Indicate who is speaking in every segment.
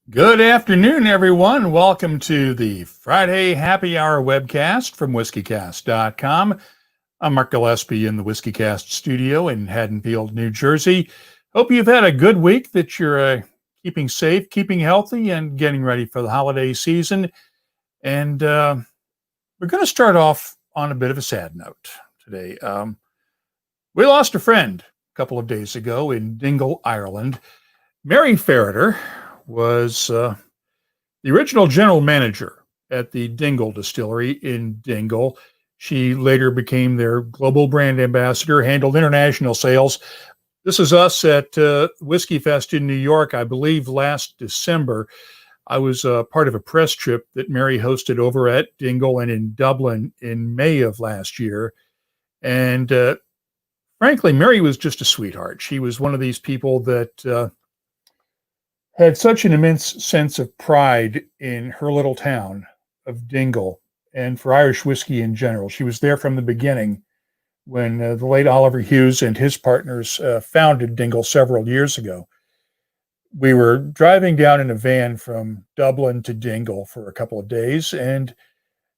Speaker 1: Good afternoon, everyone. Welcome to the Friday Happy Hour webcast from whiskeycast.com. I'm Mark Gillespie in the WhiskyCast studio in Haddonfield, New Jersey. Hope you've had a good week, that you're keeping safe, keeping healthy, and getting ready for the holiday season. And we're going to start off on a bit of a sad note today. We lost a friend a couple of days ago in Dingle, Ireland. Mary Ferreter was the original general manager at the Dingle Distillery in Dingle. She later became their global brand ambassador, handled international sales. This is us at Whiskey Fest in New York, I believe last December. I was part of a press trip that Mary hosted over at Dingle and in Dublin in May of last year. And frankly, Mary was just a sweetheart. She was one of these people that had such an immense sense of pride in her little town of Dingle and for Irish whiskey in general. She was there from the beginning when the late Oliver Hughes and his partners founded Dingle several years ago. We were driving down in a van from Dublin to Dingle for a couple of days, and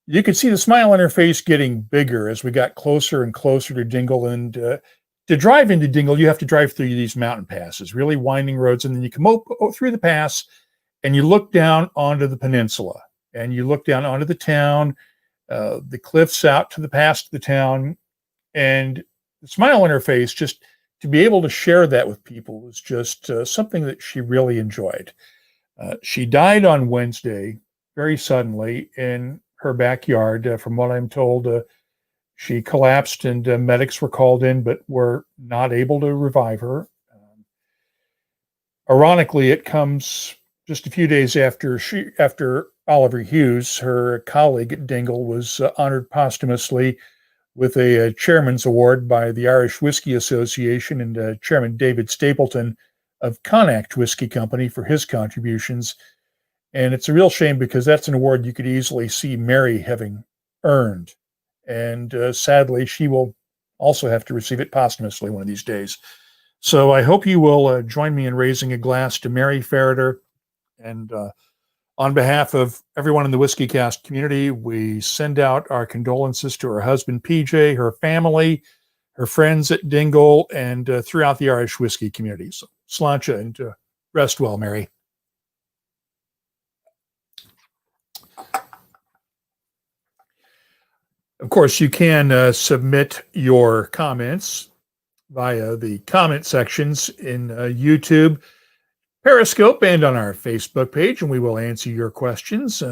Speaker 1: you could see the smile on her face getting bigger as we got closer and closer to Dingle. And to drive into Dingle, you have to drive through these mountain passes, really winding roads, and then you come through the pass and you look down onto the peninsula and you look down onto the town, the cliffs out to the pass to the town, and the smile on her face, just to be able to share that with people, was just something that she really enjoyed. She died on Wednesday very suddenly in her backyard. From what I'm told, she collapsed and medics were called in, but were not able to revive her. Ironically, it comes just a few days after Oliver Hughes, her colleague at Dingle, was honored posthumously with a chairman's award by the Irish Whiskey Association and Chairman David Stapleton of Connacht Whiskey Company for his contributions. And it's a real shame because that's an award you could easily see Mary having earned. And sadly, she will also have to receive it posthumously one of these days. So I hope you will join me in raising a glass to Mary Ferreter. And on behalf of everyone in the WhiskyCast community, we send out our condolences to her husband, PJ, her family, her friends at Dingle, and throughout the Irish whiskey community. So sláinte and rest well, Mary. Of course, you can submit your comments via the comment sections in YouTube, Periscope, and on our Facebook page, and we will answer your questions.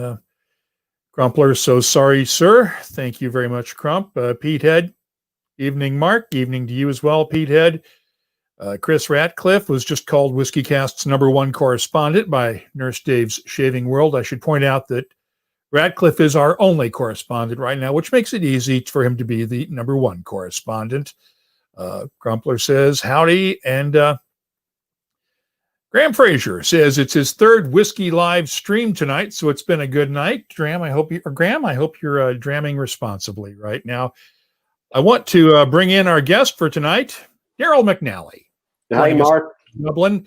Speaker 1: Crumpler, so sorry, sir. Thank you very much, Crump. Pete Head, evening, Mark. Evening to you as well, Pete Head. Chris Ratcliffe was just called WhiskyCast's #1 correspondent by Nurse Dave's Shaving World. I should point out that Ratcliffe is our only correspondent right now, which makes it easy for him to be the #1 correspondent. Crumpler says, howdy. And Graham Fraser says it's his third whiskey live stream tonight, so it's been a good night. Graham, I hope you're dramming responsibly right now. I want to bring in our guest for tonight, Darryl McNally.
Speaker 2: Hi, Mark.
Speaker 1: Dublin.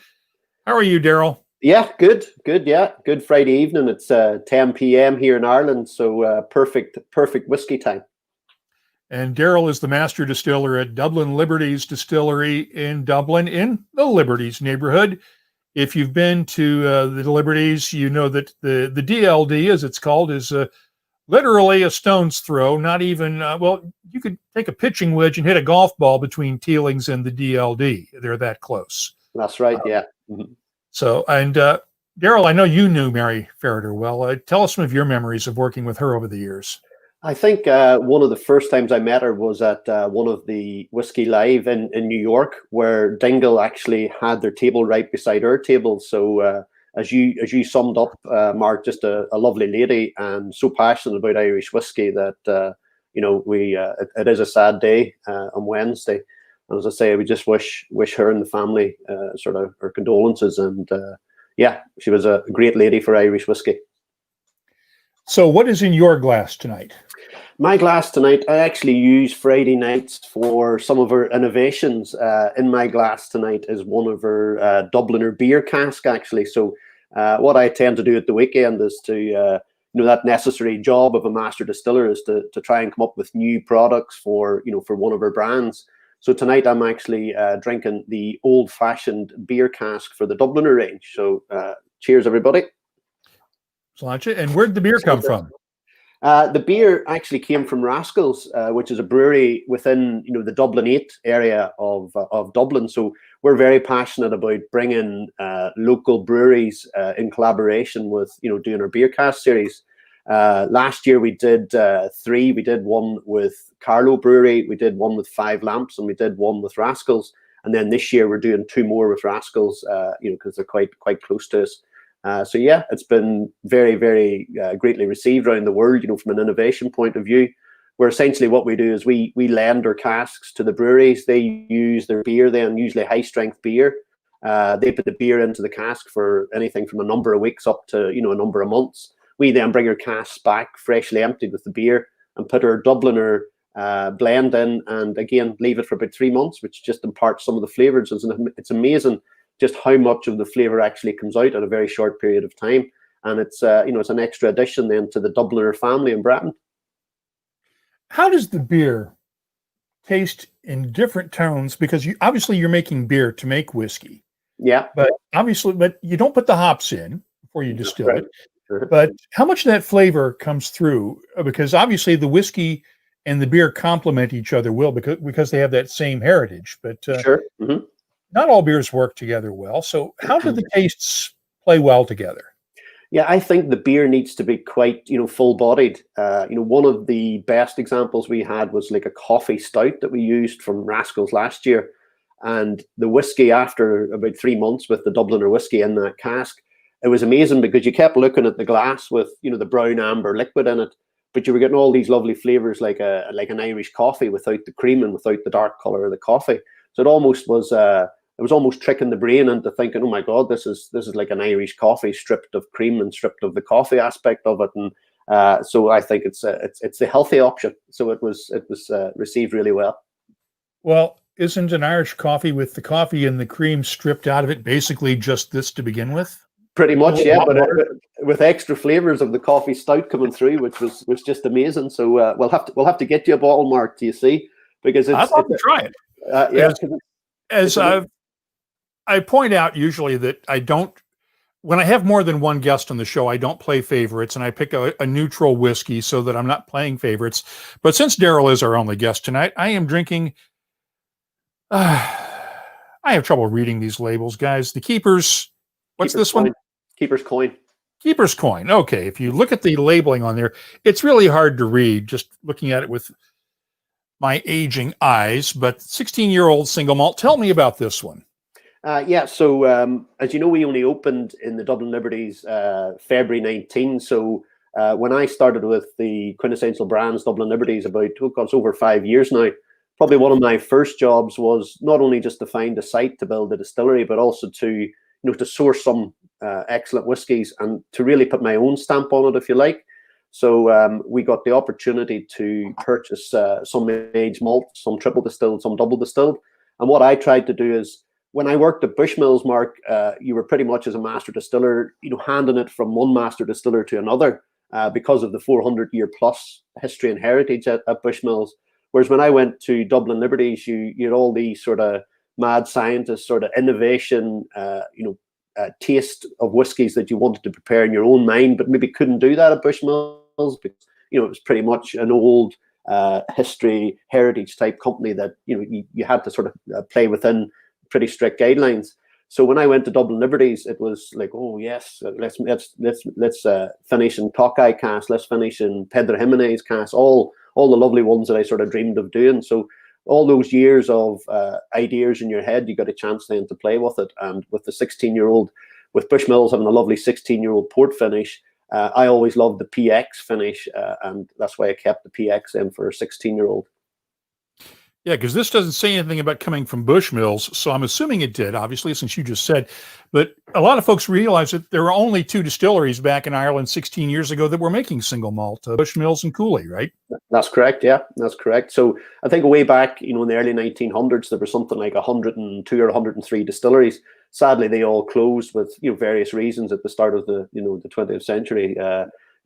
Speaker 1: How are you, Darryl?
Speaker 2: Yeah, good. Yeah, good Friday evening. It's 10 p.m. here in Ireland, so perfect whiskey time.
Speaker 1: And Darryl is the master distiller at Dublin Liberties Distillery in Dublin, in the Liberties neighborhood. If you've been to the Liberties, you know that the DLD, as it's called, is literally a stone's throw. Not even, you could take a pitching wedge and hit a golf ball between Teelings and the DLD. They're that close.
Speaker 2: That's right, yeah. Mm-hmm.
Speaker 1: So, and Darryl, I know you knew Mary Ferreter well. Tell us some of your memories of working with her over the years.
Speaker 2: I think one of the first times I met her was at one of the Whiskey Live in New York, where Dingle actually had their table right beside our table. So as you summed up, Mark, just a lovely lady and so passionate about Irish whiskey that it is a sad day on Wednesday. And as I say, we just wish her and the family sort of our condolences. And she was a great lady for Irish whiskey.
Speaker 1: So what is in your glass tonight?
Speaker 2: My glass tonight, I actually use Friday nights for some of our innovations. In my glass tonight is one of our Dubliner beer cask, actually. So What I tend to do at the weekend is to that necessary job of a master distiller is to try and come up with new products for one of our brands. So tonight I'm actually drinking the old-fashioned beer cask for the Dubliner range. So cheers, everybody.
Speaker 1: And where did the beer come from?
Speaker 2: The beer actually came from Rascals, which is a brewery within the Dublin 8 area of Dublin. So we're very passionate about bringing local breweries in collaboration with doing our beer cast series. Last year we did 3. We did one with Carlo Brewery, we did one with Five Lamps, and we did one with Rascals. And then this year we're doing 2 more with Rascals, because they're quite close to us. So yeah, it's been very, very greatly received around the world, from an innovation point of view, where essentially what we do is we lend our casks to the breweries. They use their beer then, usually high strength beer. They put the beer into the cask for anything from a number of weeks up to, a number of months. We then bring our casks back freshly emptied with the beer and put our Dubliner blend in, and again, leave it for about 3 months, which just imparts some of the flavors. It's amazing just how much of the flavor actually comes out in a very short period of time. And it's it's an extra addition then to the Dubliner family in Bratton.
Speaker 1: How does the beer taste in different tones? Because obviously you're making beer to make whiskey.
Speaker 2: Yeah.
Speaker 1: But you don't put the hops in before you distill
Speaker 2: right.
Speaker 1: it. Sure. But how much of that flavor comes through? Because obviously the whiskey and the beer complement each other well because they have that same heritage. But
Speaker 2: sure. Mm-hmm.
Speaker 1: Not all beers work together well. So how do the tastes play well together?
Speaker 2: Yeah, I think the beer needs to be quite, full-bodied. One of the best examples we had was like a coffee stout that we used from Rascals last year. And the whiskey, after about 3 months with the Dubliner whiskey in that cask, it was amazing because you kept looking at the glass with, the brown amber liquid in it, but you were getting all these lovely flavors like an Irish coffee without the cream and without the dark color of the coffee. So it almost was... it was almost tricking the brain into thinking, oh my God, this is like an Irish coffee stripped of cream and stripped of the coffee aspect of it. And so I think it's the healthy option. So it was received really well.
Speaker 1: Well, isn't an Irish coffee with the coffee and the cream stripped out of it basically just this to begin with?
Speaker 2: Pretty much, yeah, but with extra flavors of the coffee stout coming through, which was just amazing. So we'll have to get you a bottle, Mark. Do you see? Because
Speaker 1: I'd love to try it.
Speaker 2: Yeah.
Speaker 1: As I point out usually that when I have more than one guest on the show, I don't play favorites, and I pick a neutral whiskey so that I'm not playing favorites. But since Darryl is our only guest tonight, I am drinking. I have trouble reading these labels, guys. The Keeper's. What's this one?
Speaker 2: Keeper's Coin.
Speaker 1: Keeper's Coin. Okay, if you look at the labeling on there, it's really hard to read just looking at it with my aging eyes. But 16-year-old single malt. Tell me about this one.
Speaker 2: So as you know, we only opened in the Dublin Liberties February 19. So when I started with the Quintessential Brands Dublin Liberties it's over 5 years now, probably one of my first jobs was not only just to find a site to build a distillery, but also to source some excellent whiskies and to really put my own stamp on it, if you like. So we got the opportunity to purchase some aged malt, some triple distilled, some double distilled. And what I tried to do is, when I worked at Bushmills, Mark, you were pretty much as a master distiller, handing it from one master distiller to another because of the 400-year plus history and heritage at Bushmills. Whereas when I went to Dublin Liberties, you had all these sort of mad scientists, sort of innovation, taste of whiskies that you wanted to prepare in your own mind, but maybe couldn't do that at Bushmills because it was pretty much an old history heritage type company that you had to sort of play within pretty strict guidelines. So when I went to Dublin Liberties, it was like, oh yes, let's finish in Tokai cask, let's finish in Pedro Jimenez cask, all the lovely ones that I sort of dreamed of doing. So all those years of ideas in your head, you got a chance then to play with it. And with the 16-year-old, with Bushmills having a lovely 16-year-old port finish, I always loved the PX finish, and that's why I kept the PX in for a 16-year-old.
Speaker 1: Yeah, because this doesn't say anything about coming from Bushmills, so I'm assuming it did, obviously, since you just said. But a lot of folks realize that there were only two distilleries back in Ireland 16 years ago that were making single malt, Bushmills and Cooley, right?
Speaker 2: That's correct. Yeah, that's correct. So I think way back, in the early 1900s, there was something like 102 or 103 distilleries. Sadly, they all closed with various reasons at the start of the 20th century.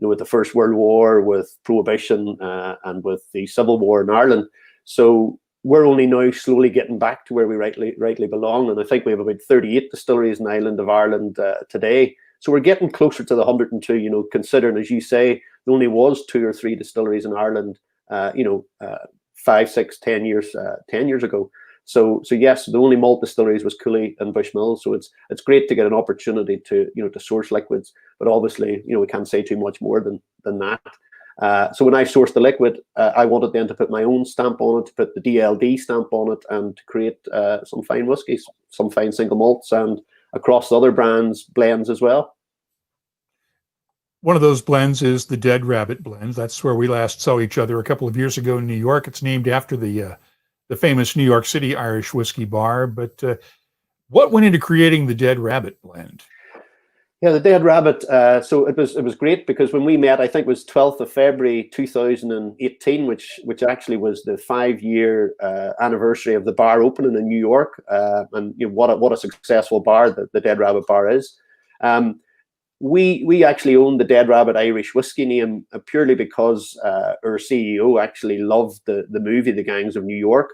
Speaker 2: With the First World War, with Prohibition, and with the Civil War in Ireland. So we're only now slowly getting back to where we rightly belong. And I think we have about 38 distilleries in the island of Ireland today. So we're getting closer to the 102, considering, as you say, there only was 2 or 3 distilleries in Ireland, 5, 6, 10 years ago. So yes, the only malt distilleries was Cooley and Bushmills. So it's great to get an opportunity to source liquids, but obviously we can't say too much more than that. So when I sourced the liquid, I wanted then to put my own stamp on it, to put the DLD stamp on it, and to create some fine whiskies, some fine single malts, and across the other brands, blends as well.
Speaker 1: One of those blends is the Dead Rabbit blend. That's where we last saw each other a couple of years ago in New York. It's named after the famous New York City Irish whiskey bar. But what went into creating the Dead Rabbit blend?
Speaker 2: Yeah, the Dead Rabbit. So it was great because when we met, I think it was 12th of February 2018, which actually was the 5-year anniversary of the bar opening in New York. And what a successful bar the Dead Rabbit bar is. We actually owned the Dead Rabbit Irish whiskey name purely because our CEO actually loved the movie The Gangs of New York.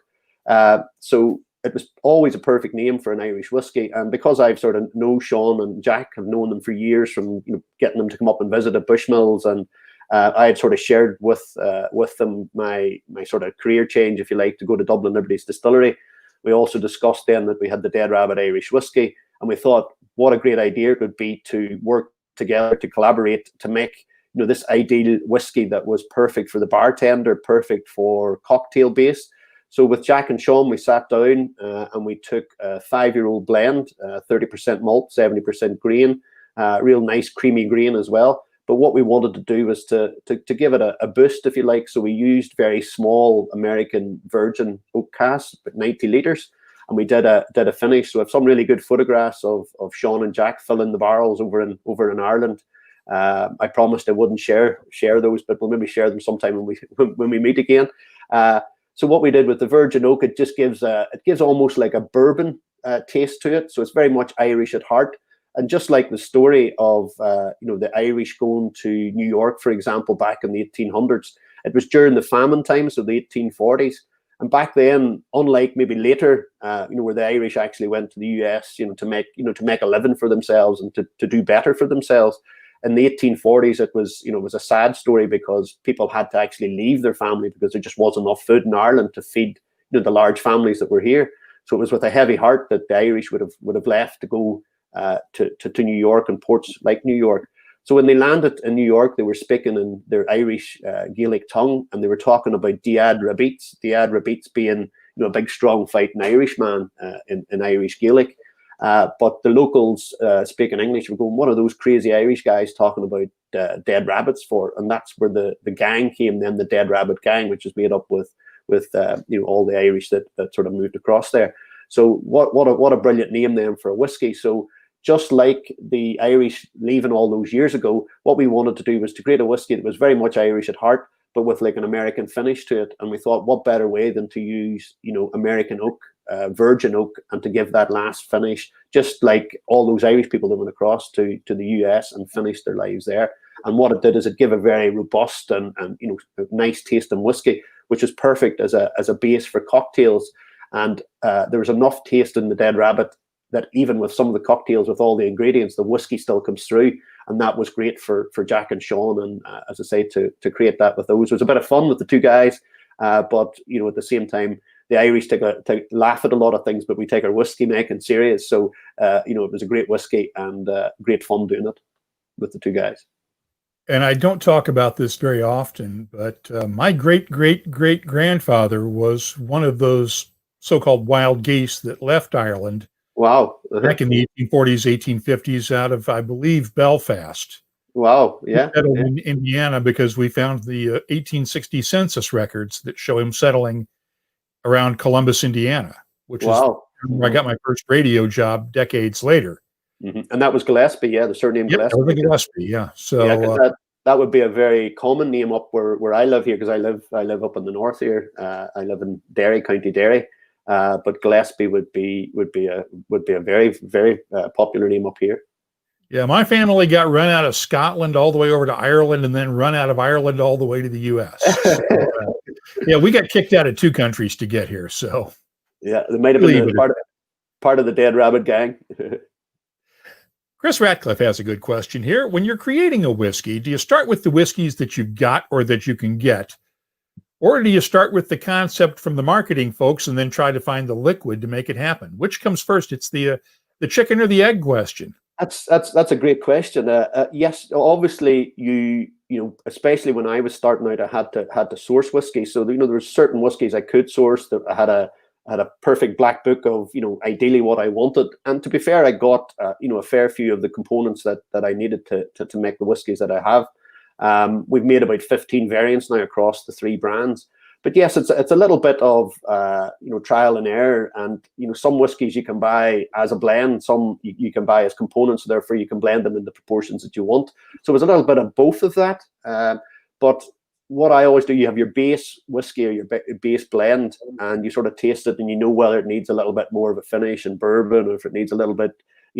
Speaker 2: So it was always a perfect name for an Irish whiskey. And because I've sort of know Sean and Jack, have known them for years from getting them to come up and visit at Bushmills, and I had sort of shared with them my sort of career change, if you like, to go to Dublin Liberties Distillery. We also discussed then that we had the Dead Rabbit Irish whiskey, and we thought what a great idea it would be to work together, to collaborate, to make this ideal whiskey that was perfect for the bartender, perfect for cocktail base. So with Jack and Sean, we sat down and we took a 5-year-old blend, 30% malt, 70% grain, real nice creamy grain as well. But what we wanted to do was to give it a boost, if you like. So we used very small American virgin oak casks, about 90 litres, and we did a finish. So we have some really good photographs of Sean and Jack filling the barrels over in Ireland. I promised I wouldn't share those, but we'll maybe share them sometime when we meet again. So what we did with the virgin oak, it just gives almost like a bourbon taste to it. So it's very much Irish at heart. And just like the story of the Irish going to New York, for example, back in the 1800s, it was during the famine times of the 1840s. And back then, unlike maybe later, where the Irish actually went to the US, to make a living for themselves and to do better for themselves. In the 1840s, it was a sad story because people had to actually leave their family because there just wasn't enough food in Ireland to feed the large families that were here. So it was with a heavy heart that the Irish would have left to go to New York and ports like New York. So when they landed in New York, they were speaking in their Irish Gaelic tongue, and they were talking about Diad Rabbits. Diad Rabbits being a big, strong fighting Irishman in Irish Gaelic. But the locals speaking English were going, what are those crazy Irish guys talking about dead rabbits for? And that's where the gang came then, the Dead Rabbit Gang, which is made up with all the Irish that sort of moved across there. So what a brilliant name then for a whiskey. So just like the Irish leaving all those years ago, what we wanted to do was to create a whiskey that was very much Irish at heart, but with like an American finish to it. And we thought, what better way than to use American oak, virgin oak, and to give that last finish, just like all those Irish people that went across to the US and finished their lives there. And what it did is it gave a very robust and nice tasting whiskey, which is perfect as a base for cocktails. And there was enough taste in the Dead Rabbit that even with some of the cocktails, with all the ingredients, the whiskey still comes through. And that was great for Jack and Sean. And as I say, to create that with those, it was a bit of fun with the two guys. But at the same time, the Irish take laugh at a lot of things, but we take our whiskey making serious. So it was a great whiskey and great fun doing it with the two guys.
Speaker 1: And I don't talk about this very often, but my great-great-great-grandfather was one of those so-called wild geese that left Ireland.
Speaker 2: Wow.
Speaker 1: Back in the 1840s, 1850s, out of, I believe, Belfast.
Speaker 2: Wow, yeah.
Speaker 1: Settled in Indiana because we found the 1860 census records that show him settling around Columbus, Indiana, which is
Speaker 2: Wow.
Speaker 1: where I got my first radio job decades later.
Speaker 2: And that was Gillespie, yeah, the surname
Speaker 1: Yep, that was
Speaker 2: Gillespie.
Speaker 1: Gillespie, yeah.
Speaker 2: Yeah, 'cause
Speaker 1: So
Speaker 2: that would be a very common name up where I live here, because I live up in the north here. I live in Derry, County Derry, but Gillespie would be a very very popular name up here.
Speaker 1: yeah, my family got run out of Scotland all the way over to Ireland, and then run out of Ireland all the way to the U.S. So, yeah, we got kicked out of 2 countries to get here. So
Speaker 2: Yeah, it might have been part of the Dead Rabbit gang.
Speaker 1: Chris Ratcliffe has a good question here. When you're creating a whiskey, do you start with the whiskeys that you've got or that you can get? Or do you start with the concept from the marketing folks and then try to find the liquid to make it happen? Which comes first? It's the chicken or the egg question.
Speaker 2: That's a great question. Yes, obviously you know, especially when I was starting out, I had to source whiskey. So there were certain whiskies I could source. That I had a perfect black book of, ideally what I wanted. And to be fair, I got a fair few of the components that I needed to make the whiskies that I have. We've made about 15 variants now across the 3 brands. But yes, it's a little bit of trial and error, and some whiskies you can buy as a blend, some you can buy as components, so therefore you can blend them in the proportions that you want. So it's a little bit of both of that. But what I always do, you have your base whiskey or your base blend, and you sort of taste it, and you know whether it needs a little bit more of a finish in bourbon, or if it needs a little bit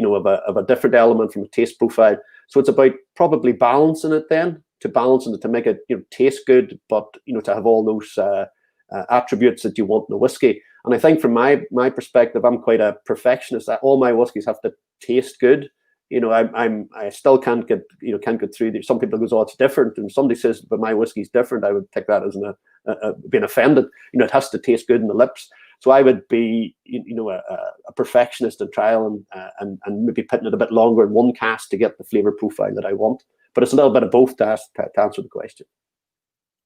Speaker 2: of a different element from a taste profile. So it's about probably balancing it then, to make it taste good, but to have all those attributes that you want in a whiskey. And I think from my perspective, I'm quite a perfectionist. That all my whiskies have to taste good. I still can't get through. Some people goes, oh, it's different, and somebody says, but my whiskey's different. I would take that as being offended. It has to taste good in the lips. So I would be, a perfectionist in trial and maybe putting it a bit longer in one cast to get the flavor profile that I want. But it's a little bit of both to answer the question.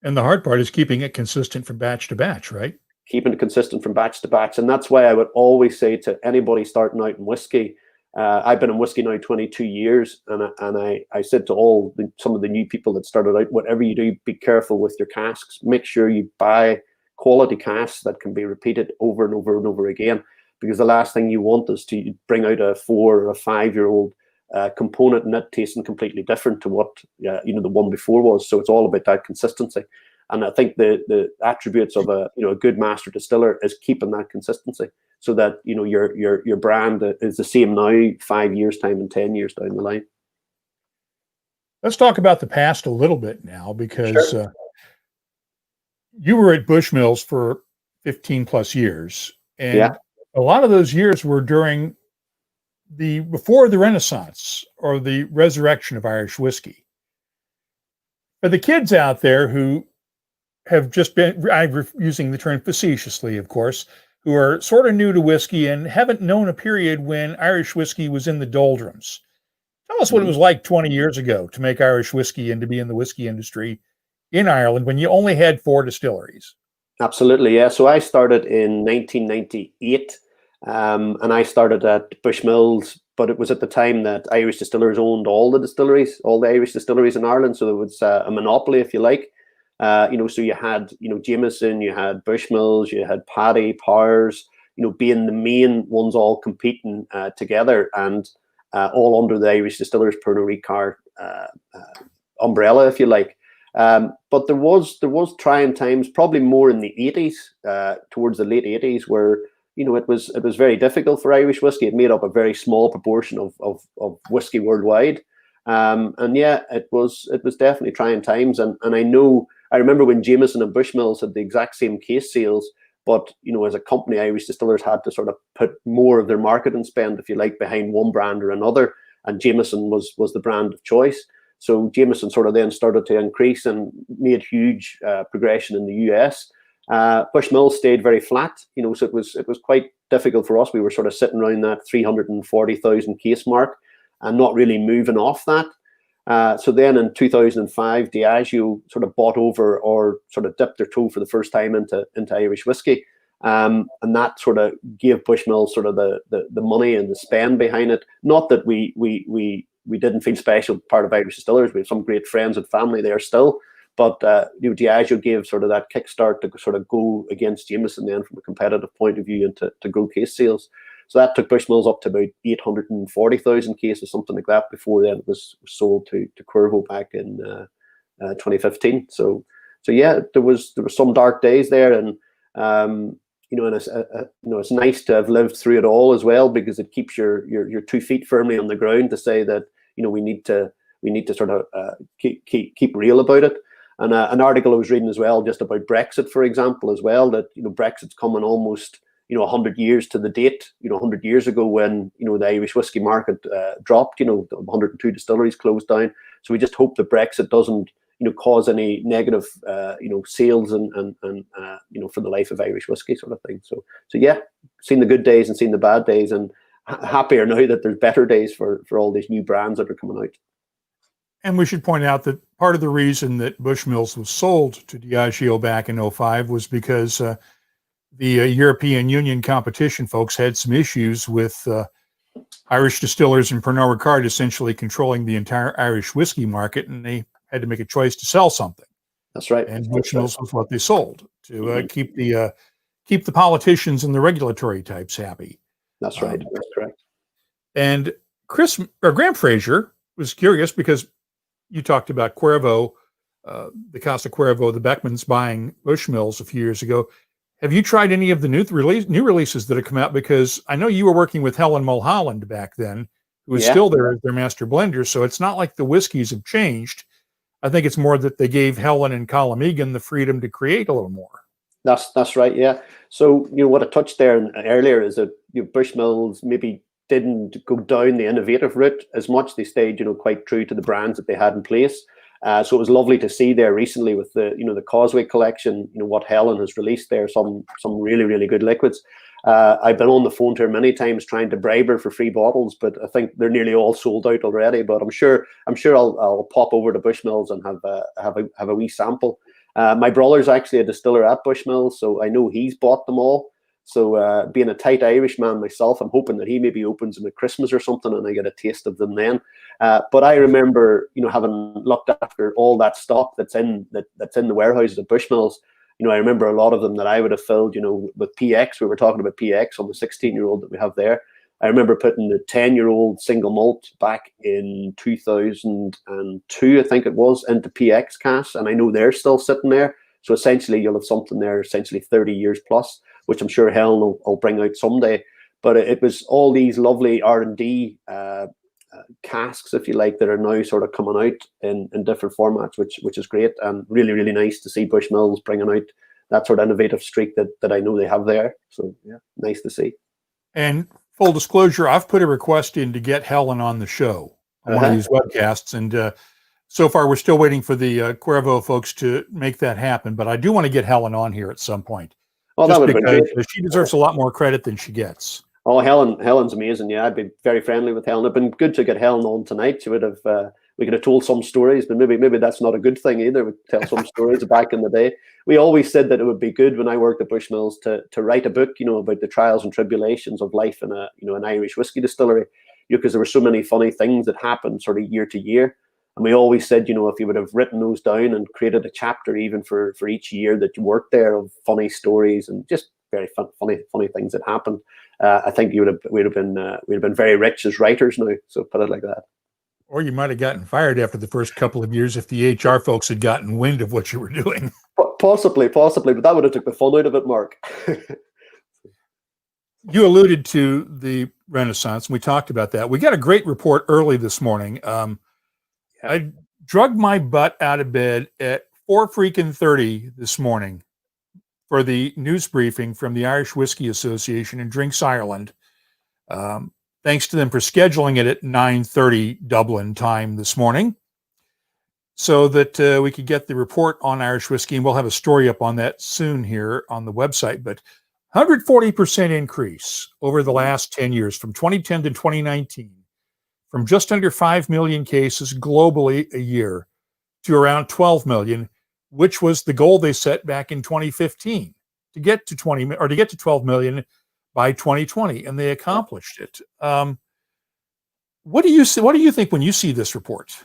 Speaker 1: And the hard part is keeping it consistent from batch to batch, right?
Speaker 2: Keeping it consistent from batch to batch. And that's why I would always say to anybody starting out in whiskey, I've been in whiskey now 22 years, and I said to some of the new people that started out, whatever you do, be careful with your casks. Make sure you buy quality casks that can be repeated over and over and over again, because the last thing you want is to bring out a 4 or a 5-year-old component and it tasting completely different to what the one before was. So it's all about that consistency. And I think the attributes of a good master distiller is keeping that consistency, so that your brand is the same now 5 years time and 10 years down the line.
Speaker 1: Let's talk about the past a little bit now, because
Speaker 2: Sure.
Speaker 1: You were at Bushmills for 15 plus years, and
Speaker 2: Yeah.
Speaker 1: a lot of those years were before the Renaissance or the resurrection of Irish whiskey. For the kids out there who have just been, I'm using the term facetiously, of course, who are sort of new to whiskey and haven't known a period when Irish whiskey was in the doldrums. Tell us what it was like 20 years ago to make Irish whiskey and to be in the whiskey industry in Ireland when you only had 4 distilleries.
Speaker 2: Absolutely, yeah. So I started in 1998, and I started at Bushmills, but it was at the time that Irish distillers owned all the Irish distilleries in Ireland. So there was a monopoly, if you like. So you had, Jameson, you had Bushmills, you had Paddy, Powers, being the main ones all competing together, and all under the Irish Distillers Pernod Ricard umbrella, if you like. But there was trying times, probably more in the 80s, towards the late 80s, where it was very difficult for Irish whiskey. It made up a very small proportion of whiskey worldwide. And yeah, it was definitely trying times. And I remember when Jameson and Bushmills had the exact same case sales, but as a company, Irish distillers had to sort of put more of their marketing spend, if you like, behind one brand or another. And Jameson was the brand of choice. So Jameson sort of then started to increase and made huge progression in the US. Bushmills stayed very flat, so it was quite difficult for us. We were sort of sitting around that 340,000 case mark and not really moving off that. So then in 2005, Diageo sort of bought over, or sort of dipped their toe for the first time into Irish whiskey. And that sort of gave Bushmills sort of the money and the spend behind it. Not that we didn't feel special part of Irish distillers. We have some great friends and family there still. But Diageo gave sort of that kickstart to sort of go against Jameson then from a competitive point of view and to grow case sales. So that took Bushmills up to about 840,000 cases, something like that. Before then, it was sold to Cuervo back in 2015. So yeah, there was some dark days there, and and it's nice to have lived through it all as well, because it keeps your 2 feet firmly on the ground to say that we need to sort of keep real about it. And an article I was reading as well, just about Brexit, for example, as well, that Brexit's coming almost 100 years to the date. 100 years ago, when the Irish whiskey market dropped, 102 distilleries closed down. So we just hope that Brexit doesn't cause any negative sales and for the life of Irish whiskey, sort of thing. So yeah, seen the good days and seen the bad days, and happier now that there's better days for all these new brands that are coming out.
Speaker 1: And we should point out that part of the reason that Bushmills was sold to Diageo back in 2005 was because the European Union competition folks had some issues with Irish distillers and Pernod Ricard essentially controlling the entire Irish whiskey market, and they had to make a choice to sell something.
Speaker 2: That's right.
Speaker 1: And Bushmills was what they sold to keep the politicians and the regulatory types happy.
Speaker 2: That's right. That's correct.
Speaker 1: And Graham Fraser was curious because you talked about Cuervo, the Casa Cuervo, the Beckmans buying Bushmills a few years ago. Have you tried any of the new releases that have come out? Because I know you were working with Helen Mulholland back then, who is still their master blender. So it's not like the whiskeys have changed. I think it's more that they gave Helen and Colin Megan the freedom to create a little more.
Speaker 2: That's right. Yeah. So what I touched there earlier is that Bushmills maybe didn't go down the innovative route as much. They stayed, quite true to the brands that they had in place. So it was lovely to see there recently with the Causeway collection, what Helen has released there, some really, really good liquids. I've been on the phone to her many times trying to bribe her for free bottles, but I think they're nearly all sold out already. But I'm sure I'll pop over to Bushmills and have a wee sample. My brother's actually a distiller at Bushmills, so I know he's bought them all. So being a tight Irish man myself, I'm hoping that he maybe opens them at Christmas or something and I get a taste of them then. But I remember, having looked after all that stock that's in the warehouses at Bushmills, I remember a lot of them that I would have filled, with PX. We were talking about PX on the 16-year-old that we have there. I remember putting the 10-year-old single malt back in 2002, I think it was, into PX casks, and I know they're still sitting there. So essentially, you'll have something there, essentially 30 years plus, which I'm sure Helen will bring out someday. But it was all these lovely R&D casks, if you like, that are now sort of coming out in different formats, which is great, and really, really nice to see Bushmills bringing out that sort of innovative streak that I know they have there. So yeah, nice to see.
Speaker 1: And full disclosure, I've put a request in to get Helen on the show on one of these webcasts, and so far we're still waiting for the Cuervo folks to make that happen. But I do want to get Helen on here at some point.
Speaker 2: Oh, that would be great.
Speaker 1: She deserves a lot more credit than she gets.
Speaker 2: Oh, Helen's amazing. Yeah, I'd be very friendly with Helen. It'd been good to get Helen on tonight. She would have, we could have told some stories, but maybe that's not a good thing either. We tell some stories back in the day. We always said that it would be good when I worked at Bushmills to write a book, about the trials and tribulations of life in an Irish whiskey distillery, because there were so many funny things that happened sort of year to year. And we always said, if you would have written those down and created a chapter even for each year that you worked there of funny stories and just very funny things that happened, I think we'd have been very rich as writers now. So put it like that.
Speaker 1: Or you might have gotten fired after the first couple of years if the HR folks had gotten wind of what you were doing.
Speaker 2: Possibly, but that would have took the fun out of it, Mark.
Speaker 1: You alluded to the Renaissance, and we talked about that. We got a great report early this morning. I drug my butt out of bed at 4:30 this morning for the news briefing from the Irish Whiskey Association and Drinks Ireland. Thanks to them for scheduling it at 9:30 Dublin time this morning so that we could get the report on Irish whiskey, and we'll have a story up on that soon here on the website. But 140% increase over the last 10 years from 2010 to 2019. From just under 5 million cases globally a year to around 12 million, which was the goal they set back in 2015 to get to 12 million by 2020, and they accomplished it. What do you think when you see this report?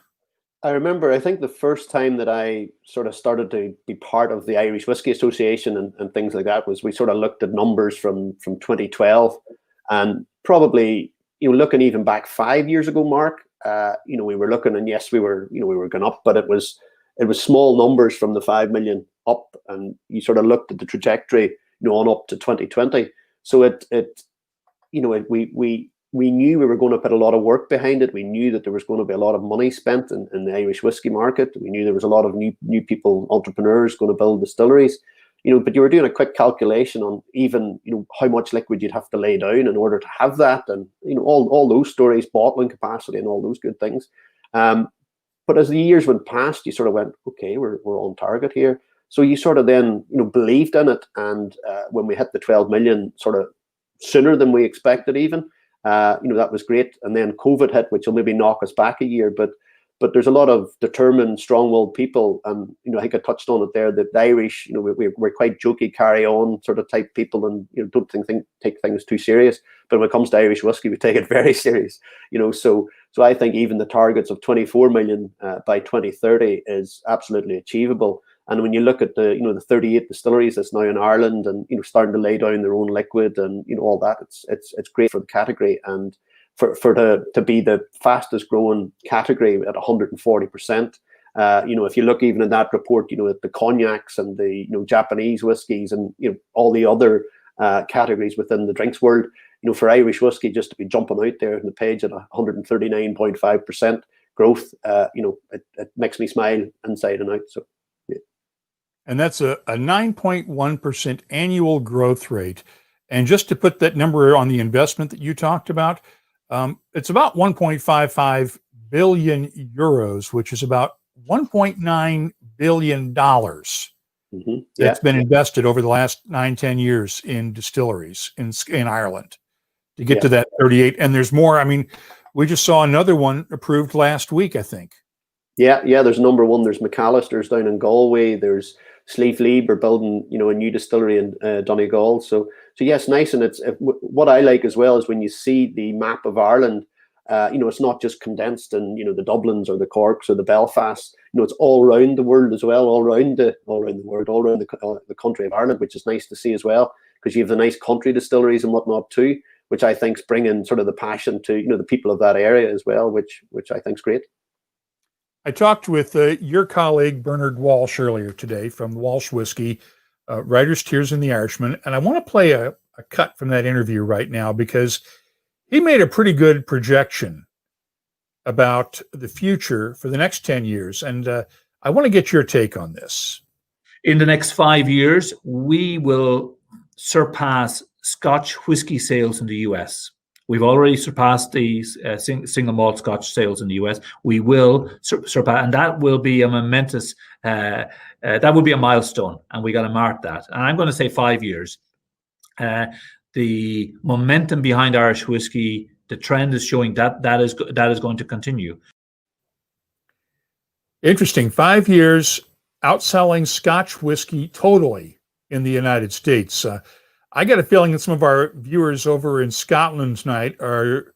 Speaker 2: I remember, I think the first time that I sort of started to be part of the Irish Whiskey Association and things like that was we sort of looked at numbers from 2012, and probably, looking even back 5 years ago, Mark, we were looking, and yes, we were going up, but it was small numbers from the 5 million up, and you sort of looked at the trajectory, on up to 2020. So we knew we were going to put a lot of work behind it. We knew that there was going to be a lot of money spent in the Irish whiskey market. We knew there was a lot of new people, entrepreneurs, going to build distilleries. But you were doing a quick calculation on even, how much liquid you'd have to lay down in order to have that, and all those stories, bottling capacity, and all those good things. But as the years went past, you sort of went, okay, we're on target here. So you sort of then believed in it, and when we hit the 12 million, sort of sooner than we expected, even. That was great. And then COVID hit, which will maybe knock us back a year. But there's a lot of determined, strong-willed people. And, I think I touched on it there, that the Irish, we're quite jokey, carry-on sort of type people, and, don't take things too serious. But when it comes to Irish whiskey, we take it very serious. So I think even the targets of 24 million by 2030 is absolutely achievable. And when you look at the 38 distilleries that's now in Ireland, and starting to lay down their own liquid, and all that, it's great for the category, and for to be the fastest growing category at 140%. If you look even in that report, at the cognacs and the Japanese whiskies, and all the other categories within the drinks world, for Irish whiskey just to be jumping out there on the page at 139.5% growth, it makes me smile inside and out. So.
Speaker 1: And that's a 9.1% annual growth rate. And just to put that number on the investment that you talked about, it's about 1.55 billion euros, which is about $1.9 billion that's been invested over the last 9-10 years in distilleries in Ireland to get to that 38. And there's more. I mean, we just saw another one approved last week, I think.
Speaker 2: Yeah. There's number one. There's McAllister's down in Galway. There's Slieve League are building, a new distillery in Donegal. So yes, nice. And what I like as well is when you see the map of Ireland, it's not just condensed in, the Dublins or the Corks or the Belfasts. It's all around the world as well, all around the country of Ireland, which is nice to see as well, because you have the nice country distilleries and whatnot too, which I think is bringing sort of the passion to, the people of that area as well, which I think is great.
Speaker 1: I talked with your colleague, Bernard Walsh, earlier today from Walsh Whiskey, Writer's Tears and the Irishman. And I want to play a cut from that interview right now, because he made a pretty good projection about the future for the next 10 years. And I want to get your take on this.
Speaker 3: In the next 5 years, we will surpass Scotch whiskey sales in the US. We've already surpassed the single malt Scotch sales in the US. We will surpass, and that will be a momentous, that will be a milestone, and we got to mark that. And I'm going to say 5 years. The momentum behind Irish whiskey, the trend is showing that is going to continue.
Speaker 1: Interesting. 5 years outselling Scotch whiskey totally in the United States. I get a feeling that some of our viewers over in Scotland tonight are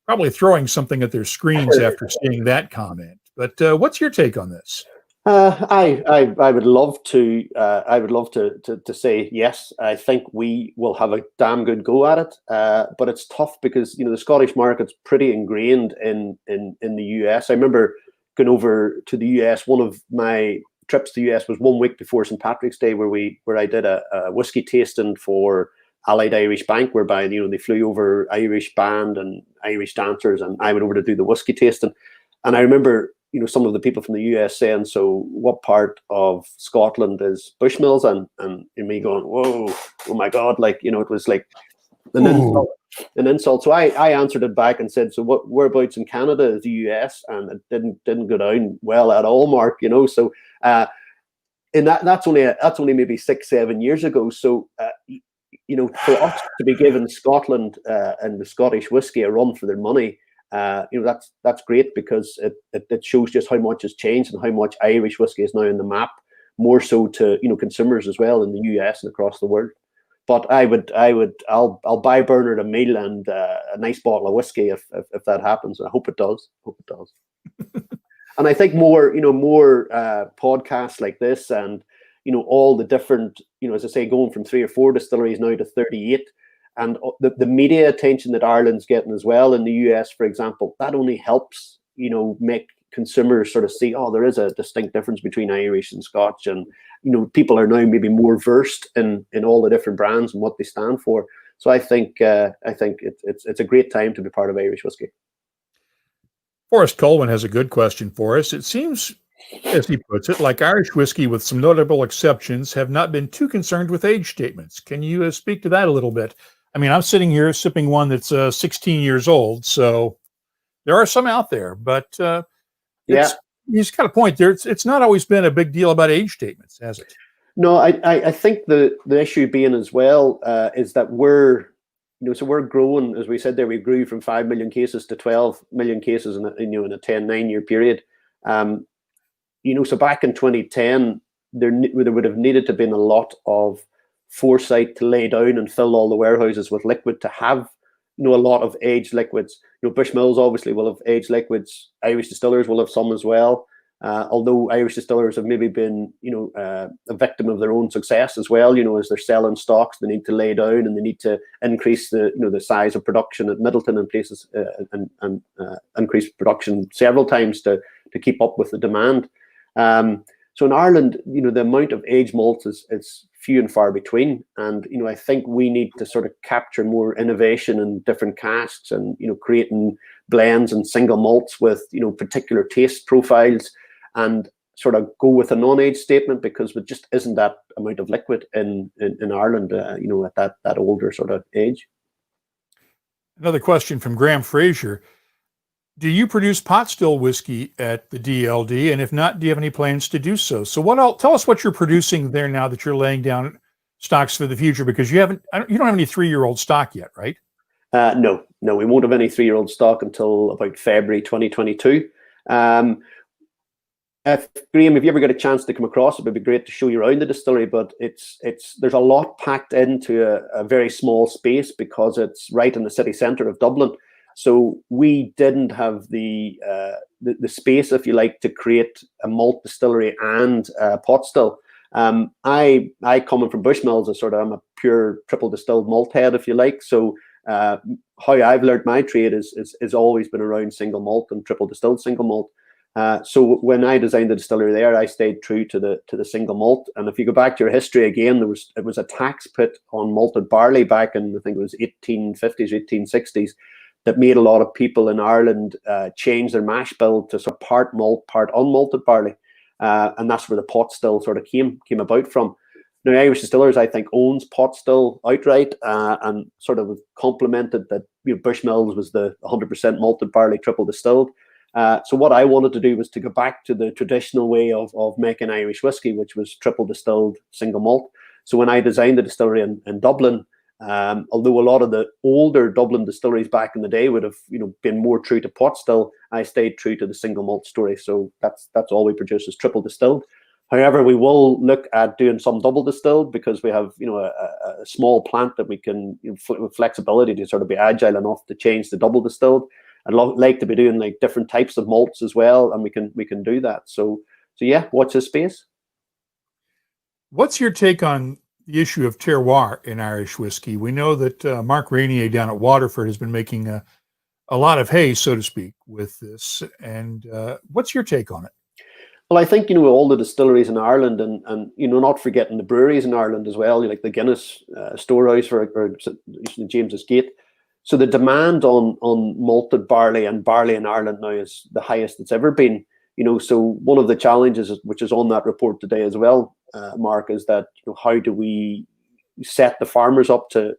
Speaker 1: probably throwing something at their screens after seeing that comment. But what's your take on this?
Speaker 2: I would love to. I would love to say yes. I think we will have a damn good go at it. But it's tough because the Scottish market's pretty ingrained in the US. I remember going over to the US. One of my trips to the US was 1 week before St. Patrick's Day, where I did a whiskey tasting for Allied Irish Bank, whereby they flew over Irish band and Irish dancers, and I went over to do the whiskey tasting. And I remember some of the people from the US saying, "So what part of Scotland is Bushmills?" And me going, "Whoa, oh my God!" It was like an insult. So I answered it back and said, "So whereabouts in Canada is the US?" And it didn't go down well at all, Mark. So and that's only maybe 6-7 years ago. So for us to be giving Scotland and the Scottish whiskey a run for their money, that's great, because it shows just how much has changed and how much Irish whiskey is now on the map, more so to consumers as well in the US and across the world. But I'll buy Bernard a meal and a nice bottle of whiskey if that happens. I hope it does. And I think more podcasts like this, and all the different, as I say, going from 3 or 4 distilleries now to 38, and the media attention that Ireland's getting as well in the US, for example, that only helps make consumers sort of see, oh, there is a distinct difference between Irish and Scotch, and people are now maybe more versed in all the different brands and what they stand for. So I think it's a great time to be part of Irish whiskey.
Speaker 1: Forrest Colin has a good question for us. It seems, as he puts it, like Irish whiskey, with some notable exceptions, have not been too concerned with age statements. Can you speak to that a little bit? I mean, I'm sitting here sipping one that's 16 years old, so there are some out there, but he's got a point there. It's not always been a big deal about age statements, has it?
Speaker 2: No, I think the issue being as well is that we're growing, as we said there, we grew from 5 million cases to 12 million cases in a 9-year period. So back in 2010, there would have needed to have been a lot of foresight to lay down and fill all the warehouses with liquid to have a lot of aged liquids. Bushmills obviously will have aged liquids. Irish distillers will have some as well. Although Irish distillers have maybe been, a victim of their own success as well. As they're selling stocks, they need to lay down and they need to increase the size of production at Middleton and places, and increase production several times to keep up with the demand. So in Ireland, the amount of aged malts is few and far between, and I think we need to sort of capture more innovation in different casks, and creating blends and single malts with particular taste profiles, and sort of go with a non-age statement, because there just isn't that amount of liquid in Ireland, at that older sort of age.
Speaker 1: Another question from Graham Fraser. Do you produce pot still whiskey at the DLD? And if not, do you have any plans to do so? So tell us what you're producing there now that you're laying down stocks for the future, because you don't have any 3-year-old stock yet, right?
Speaker 2: No, we won't have any 3-year-old stock until about February 2022. Graham, if you ever get a chance to come across, it would be great to show you around the distillery, but there's a lot packed into a very small space, because it's right in the city centre of Dublin. So we didn't have the space, if you like, to create a malt distillery and pot still. I coming from Bushmills, I'm a pure triple distilled malt head, if you like. So how I've learned my trade is always been around single malt and triple distilled single malt. So when I designed the distillery there, I stayed true to the single malt. And if you go back to your history again, it was a tax put on malted barley back in, I think it was 1850s, 1860s. That made a lot of people in Ireland change their mash bill to sort of part malt, part unmalted barley, and that's where the pot still sort of came about from. Now, Irish Distillers, I think, owns pot still outright, and sort of complemented that. Bushmills was the 100% malted barley triple distilled. So what I wanted to do was to go back to the traditional way of making Irish whiskey, which was triple distilled single malt. So when I designed the distillery in Dublin, although a lot of the older Dublin distilleries back in the day would have been more true to pot still, I stayed true to the single malt story. So that's all we produce is triple distilled. However, we will look at doing some double distilled, because we have a small plant that we can with flexibility to sort of be agile enough to change the double distilled. I'd like to be doing like different types of malts as well, and we can do that. So yeah, watch this space.
Speaker 1: What's your take on the issue of terroir in Irish whiskey? We know that Mark Rainier down at Waterford has been making a lot of hay, so to speak, with this. And what's your take on it?
Speaker 2: Well, I think, all the distilleries in Ireland, and not forgetting the breweries in Ireland as well, like the Guinness Storehouse or James's Gate. So the demand on malted barley and barley in Ireland now is the highest it's ever been. So one of the challenges, which is on that report today as well, Mark, is that how do we set the farmers up to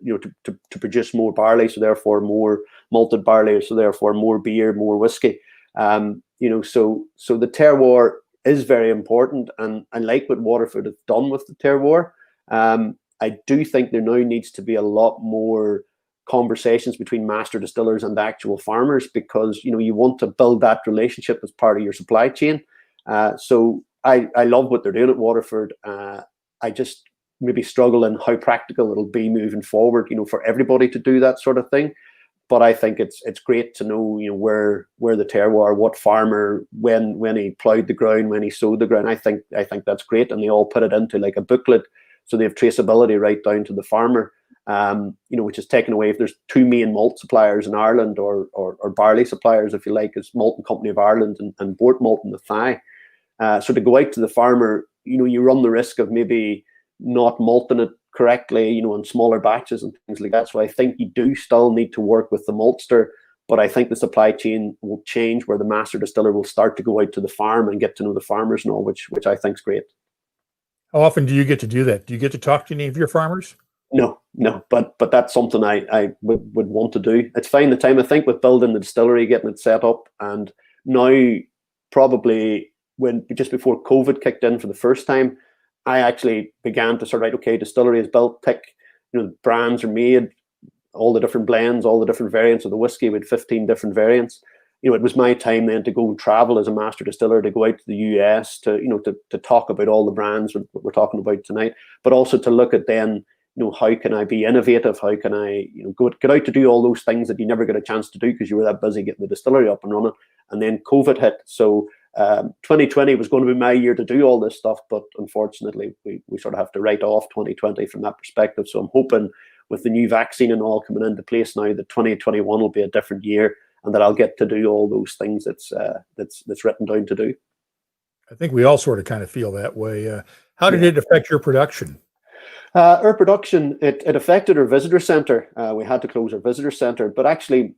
Speaker 2: produce more barley, so therefore more malted barley, so therefore more beer, more whiskey. So the terroir is very important, and I like what Waterford have done with the terroir. I do think there now needs to be a lot more conversations between master distillers and the actual farmers, because you want to build that relationship as part of your supply chain. So I love what they're doing at Waterford. I just maybe struggle in how practical it'll be moving forward, for everybody to do that sort of thing. But I think it's great to know, where the terroir, what farmer, when he ploughed the ground, when he sowed the ground. I think that's great, and they all put it into like a booklet, so they have traceability right down to the farmer. Which is taken away if there's two main malt suppliers in Ireland, or barley suppliers, if you like, is Malting Company of Ireland and Bort Malt in the Thigh. So to go out to the farmer, you run the risk of maybe not malting it correctly, in smaller batches and things like that. So I think you do still need to work with the maltster, but I think the supply chain will change where the master distiller will start to go out to the farm and get to know the farmers and all, which I think is great.
Speaker 1: How often do you get to do that? Do you get to talk to any of your farmers?
Speaker 2: No, but that's something I would want to do. It's fine the time, I think, with building the distillery, getting it set up, and now probably when just before COVID kicked in for the first time, I actually began to sort of, right, okay, distillery is built, pick, brands are made, all the different blends, all the different variants of the whiskey, with 15 different variants. It was my time then to go and travel as a master distiller, to go out to the US, to talk about all the brands we're talking about tonight, but also to look at then, how can I be innovative? How can I, get out to do all those things that you never get a chance to do because you were that busy getting the distillery up and running. And then COVID hit. So 2020 was going to be my year to do all this stuff, but unfortunately we sort of have to write off 2020 from that perspective. So I'm hoping with the new vaccine and all coming into place now that 2021 will be a different year, and that I'll get to do all those things that's written down to do.
Speaker 1: I think we all sort of kind of feel that way. How did it affect your production?
Speaker 2: Our production, it affected our visitor centre. We had to close our visitor centre, but actually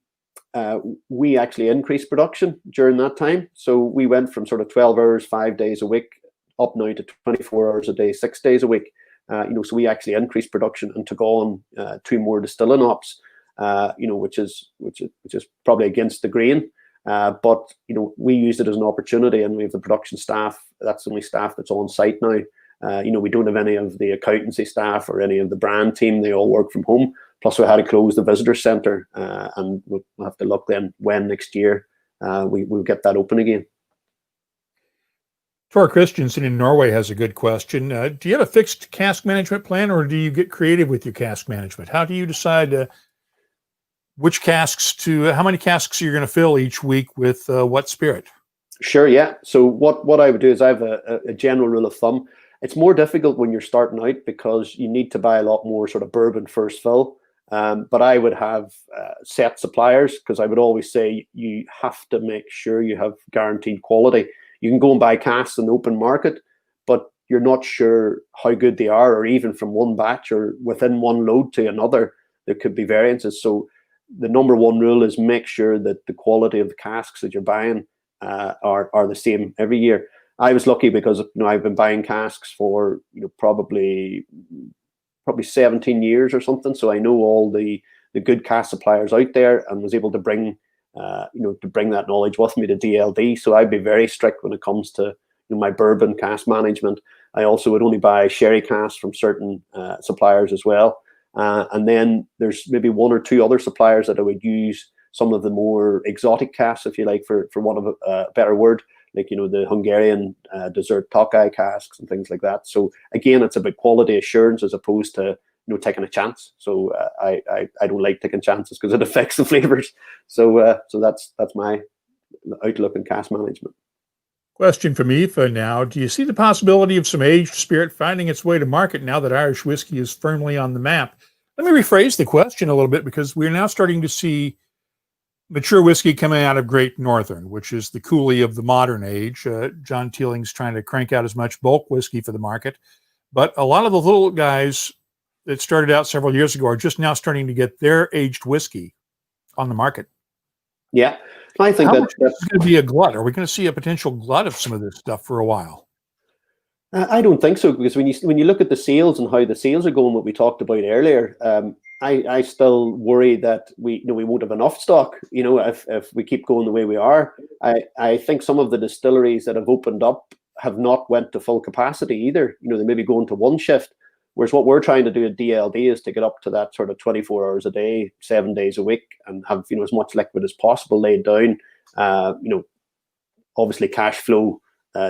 Speaker 2: we actually increased production during that time. So we went from sort of 12 hours, 5 days a week, up now to 24 hours a day, 6 days a week. So we actually increased production and took on 2 more distilling ops, which is probably against the grain. But we used it as an opportunity, and we have the production staff. That's the only staff that's on site now. We don't have any of the accountancy staff or any of the brand team. They all work from home. Plus, we had to close the visitor centre, and we'll have to look then when next year we'll get that open again.
Speaker 1: Tor Christensen in Norway has a good question. Do you have a fixed cask management plan, or do you get creative with your cask management? How do you decide how many casks you're going to fill each week with what spirit? Sure,
Speaker 2: yeah. So what I would do is I have a general rule of thumb. It's more difficult when you're starting out because you need to buy a lot more sort of bourbon first fill. But I would have set suppliers, because I would always say you have to make sure you have guaranteed quality. You can go and buy casks in the open market, but you're not sure how good they are, or even from one batch or within one load to another, there could be variances. So the number one rule is make sure that the quality of the casks that you're buying are the same every year. I was lucky because I've been buying casks for probably 17 years or something, so I know all the good cask suppliers out there, and was able to bring that knowledge with me to DLD. So I'd be very strict when it comes to my bourbon cask management. I also would only buy sherry casks from certain suppliers as well, and then there's maybe 1 or 2 other suppliers that I would use some of the more exotic casks, if you like, for want of a better word, like the Hungarian dessert Tokai casks and things like that. So again, it's about quality assurance as opposed to taking a chance. So I don't like taking chances because it affects the flavors. So that's my outlook in cask management.
Speaker 1: Question from Aoife now. Do you see the possibility of some aged spirit finding its way to market now that Irish whiskey is firmly on the map? Let me rephrase the question a little bit, because we're now starting to see mature whiskey coming out of Great Northern, which is the coulee of the modern age. John Teeling's trying to crank out as much bulk whiskey for the market. But a lot of the little guys that started out several years ago are just now starting to get their aged whiskey on the market.
Speaker 2: Yeah, I think that's
Speaker 1: going to be a glut. Are we going to see a potential glut of some of this stuff for a while?
Speaker 2: I don't think so, because when you look at the sales and how the sales are going, what we talked about earlier, I still worry that we won't have enough stock. If we keep going the way we are, I think some of the distilleries that have opened up have not went to full capacity either. They may be going to one shift, whereas what we're trying to do at DLD is to get up to that sort of 24 hours a day, 7 days a week, and have as much liquid as possible laid down. Obviously cash flow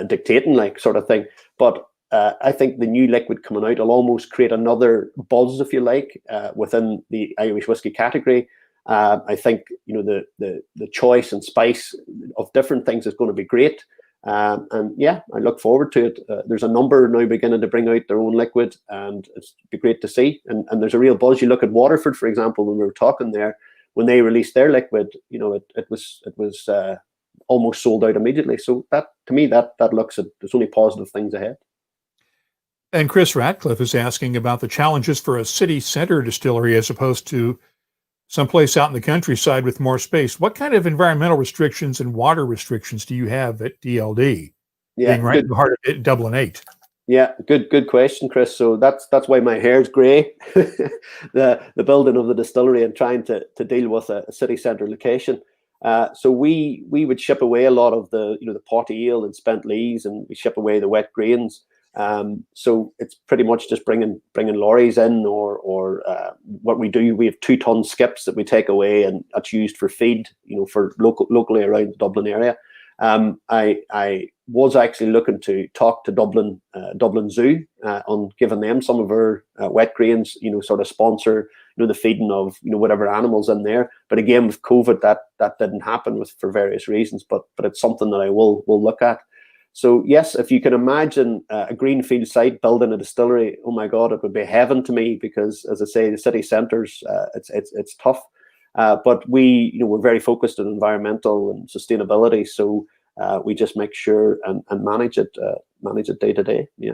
Speaker 2: dictating, like, sort of thing. But I think the new liquid coming out will almost create another buzz, if you like, within the Irish whiskey category. I think the choice and spice of different things is going to be great. And yeah, I look forward to it. There's a number now beginning to bring out their own liquid, and it's be great to see. And there's a real buzz. You look at Waterford, for example, when we were talking there, when they released their liquid, it was almost sold out immediately. So that, to me, that looks at there's only positive things ahead.
Speaker 1: And Chris Ratcliffe is asking about the challenges for a city center distillery as opposed to someplace out in the countryside with more space. What kind of environmental restrictions and water restrictions do you have at DLD?
Speaker 2: Yeah,
Speaker 1: being right in the heart of it, Dublin 8.
Speaker 2: Yeah, good question, Chris. So that's why my hair's grey. the building of the distillery and trying to deal with a city centre location. So we would ship away a lot of the the potty ale and spent lees, and we ship away the wet grains. So it's pretty much just bringing lorries in, or what we do. We have 2-ton skips that we take away, and that's used for feed, for locally around the Dublin area. I was actually looking to talk to Dublin Zoo on giving them some of our wet grains, sort of sponsor the feeding of whatever animals in there. But again, with COVID, that didn't happen for various reasons. But it's something that I will look at. So yes, if you can imagine a greenfield site building a distillery, oh my God, it would be heaven to me, because as I say, the city centres, it's tough. But we're very focused on environmental and sustainability. So we just make sure and manage it day to day. Yeah.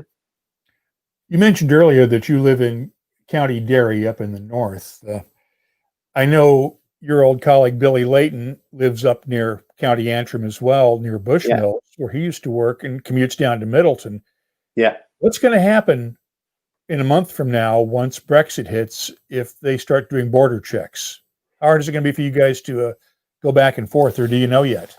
Speaker 1: You mentioned earlier that you live in County Derry up in the north. I know your old colleague Billy Layton lives up near County Antrim as well, near Bushmills, where he used to work, and commutes down to Middleton.
Speaker 2: Yeah.
Speaker 1: What's going to happen in a month from now once Brexit hits if they start doing border checks? How hard is it going to be for you guys to go back and forth, or do you know yet?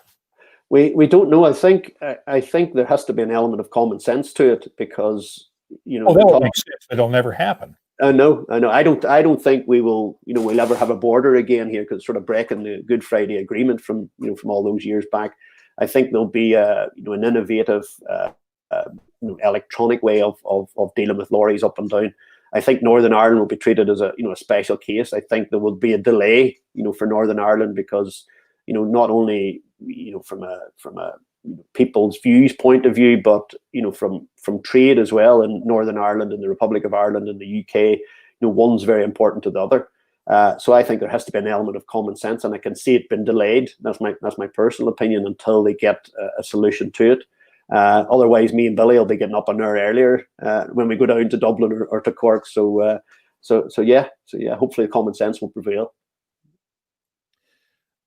Speaker 2: We don't know. I think there has to be an element of common sense to it, because
Speaker 1: that makes sense. It'll never happen.
Speaker 2: I know. I don't think we will. We'll ever have a border again here, because sort of breaking the Good Friday Agreement from from all those years back. I think there'll be an innovative electronic way of dealing with lorries up and down. I think Northern Ireland will be treated as a special case. I think there will be a delay for Northern Ireland, because not only from a people's views point of view, but from trade as well in Northern Ireland and the Republic of Ireland and the UK. One's very important to the other. So I think there has to be an element of common sense, and I can see it been delayed. That's my personal opinion, until they get a solution to it. Otherwise, me and Billy will be getting up an hour earlier when we go down to Dublin or to Cork. So yeah. Hopefully, common sense will prevail.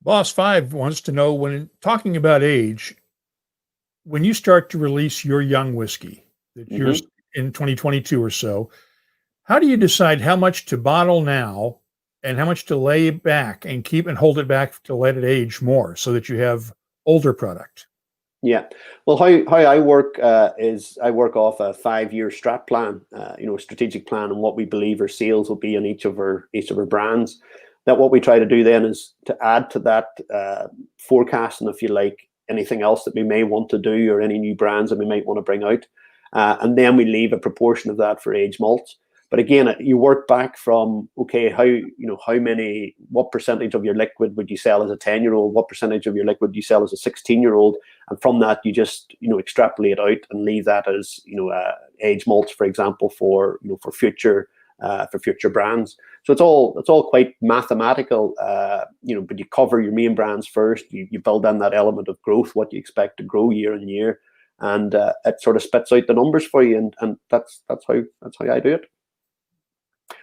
Speaker 1: Boss 5 wants to know, when talking about age, when you start to release your young whiskey that you're in 2022 or so, how do you decide how much to bottle now and how much to lay back and keep and hold it back to let it age more, so that you have older product?
Speaker 2: Yeah, well, how I work is I work off a 5-year strat plan, a strategic plan, and what we believe our sales will be in each of our brands. That what we try to do then is to add to that forecast, and if you like, anything else that we may want to do, or any new brands that we might want to bring out, and then we leave a proportion of that for aged malts. But again, you work back from, okay, what percentage of your liquid would you sell as a 10-year-old? What percentage of your liquid do you sell as a 16-year-old? And from that, you just extrapolate out and leave that as aged malts, for example, for future brands. So it's all quite mathematical, but you cover your main brands first. You build in that element of growth, what you expect to grow year on year, and it sort of spits out the numbers for you, and that's how I do it.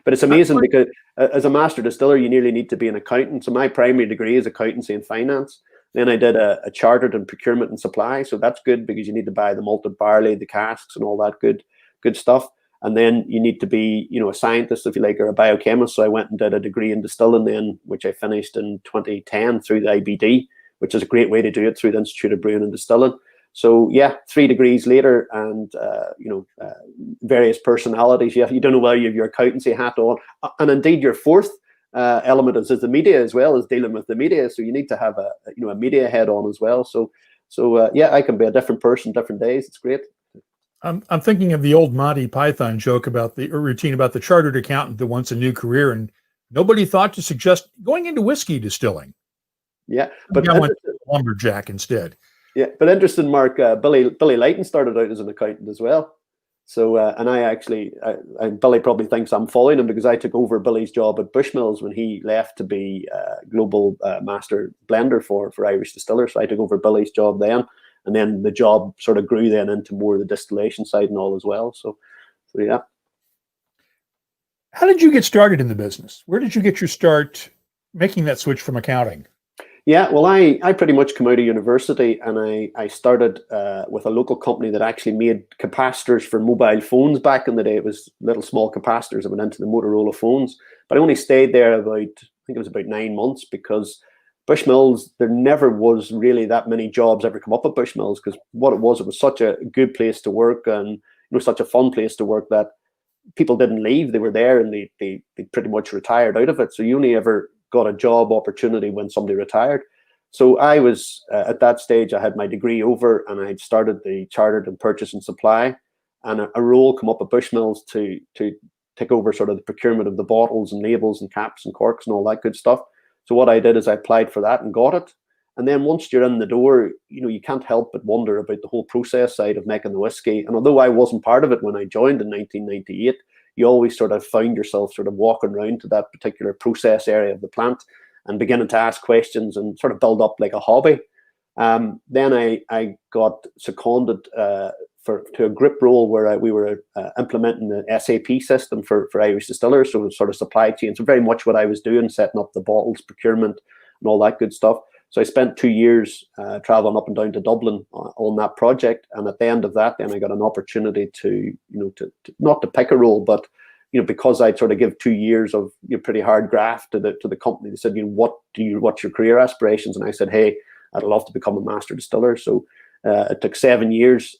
Speaker 2: But it's amazing, because as a master distiller, you nearly need to be an accountant. So my primary degree is accountancy and finance. Then I did a chartered in procurement and supply. So that's good, because you need to buy the malted barley, the casks, and all that good stuff. And then you need to be, a scientist, if you like, or a biochemist. So I went and did a degree in distilling then, which I finished in 2010 through the IBD, which is a great way to do it, through the Institute of Brewing and Distilling. So yeah, 3 degrees later, and various personalities. You don't know whether you have your accountancy hat on, and indeed your fourth element is the media, as well as dealing with the media. So you need to have a media head on as well. So yeah, I can be a different person different days. It's great.
Speaker 1: I'm thinking of the old Monty Python joke about the routine about the chartered accountant that wants a new career and nobody thought to suggest going into whiskey distilling.
Speaker 2: Yeah, but
Speaker 1: I went lumberjack instead.
Speaker 2: Yeah, but interesting, Mark. Billy Lighton started out as an accountant as well. So, and and Billy probably thinks I'm following him because I took over Billy's job at Bushmills when he left to be global master blender for Irish distillers. So I took over Billy's job then, and then the job sort of grew then into more the distillation side and all as well. So yeah.
Speaker 1: How did you get started in the business? Where did you get your start making that switch from accounting?
Speaker 2: Yeah, well, I pretty much come out of university and I started with a local company that actually made capacitors for mobile phones back in the day. It was little small capacitors that went into the Motorola phones. But I only stayed there I think it was about 9 months, because Bushmills, there never was really that many jobs ever come up at Bushmills, because what it was such a good place to work and such a fun place to work that people didn't leave. They were there and they pretty much retired out of it. So you only ever got a job opportunity when somebody retired. So I was at that stage, I had my degree over and I had started the chartered and purchase and supply, and a role come up at Bushmills to take over sort of the procurement of the bottles and labels and caps and corks and all that good stuff. So what I did is I applied for that and got it. And then once you're in the door, you can't help but wonder about the whole process side of making the whiskey. And although I wasn't part of it when I joined in 1998, you always sort of found yourself sort of walking around to that particular process area of the plant and beginning to ask questions and sort of build up like a hobby. Then I got seconded to a group role where we were implementing the SAP system for Irish distillers, so sort of supply chain. So very much what I was doing, setting up the bottles, procurement, and all that good stuff. So I spent 2 years traveling up and down to Dublin on that project, and at the end of that, then I got an opportunity to not to pick a role, but because I'd sort of give 2 years of pretty hard graft to the company. They said, what's your career aspirations? And I said, hey, I'd love to become a master distiller. So it took 7 years,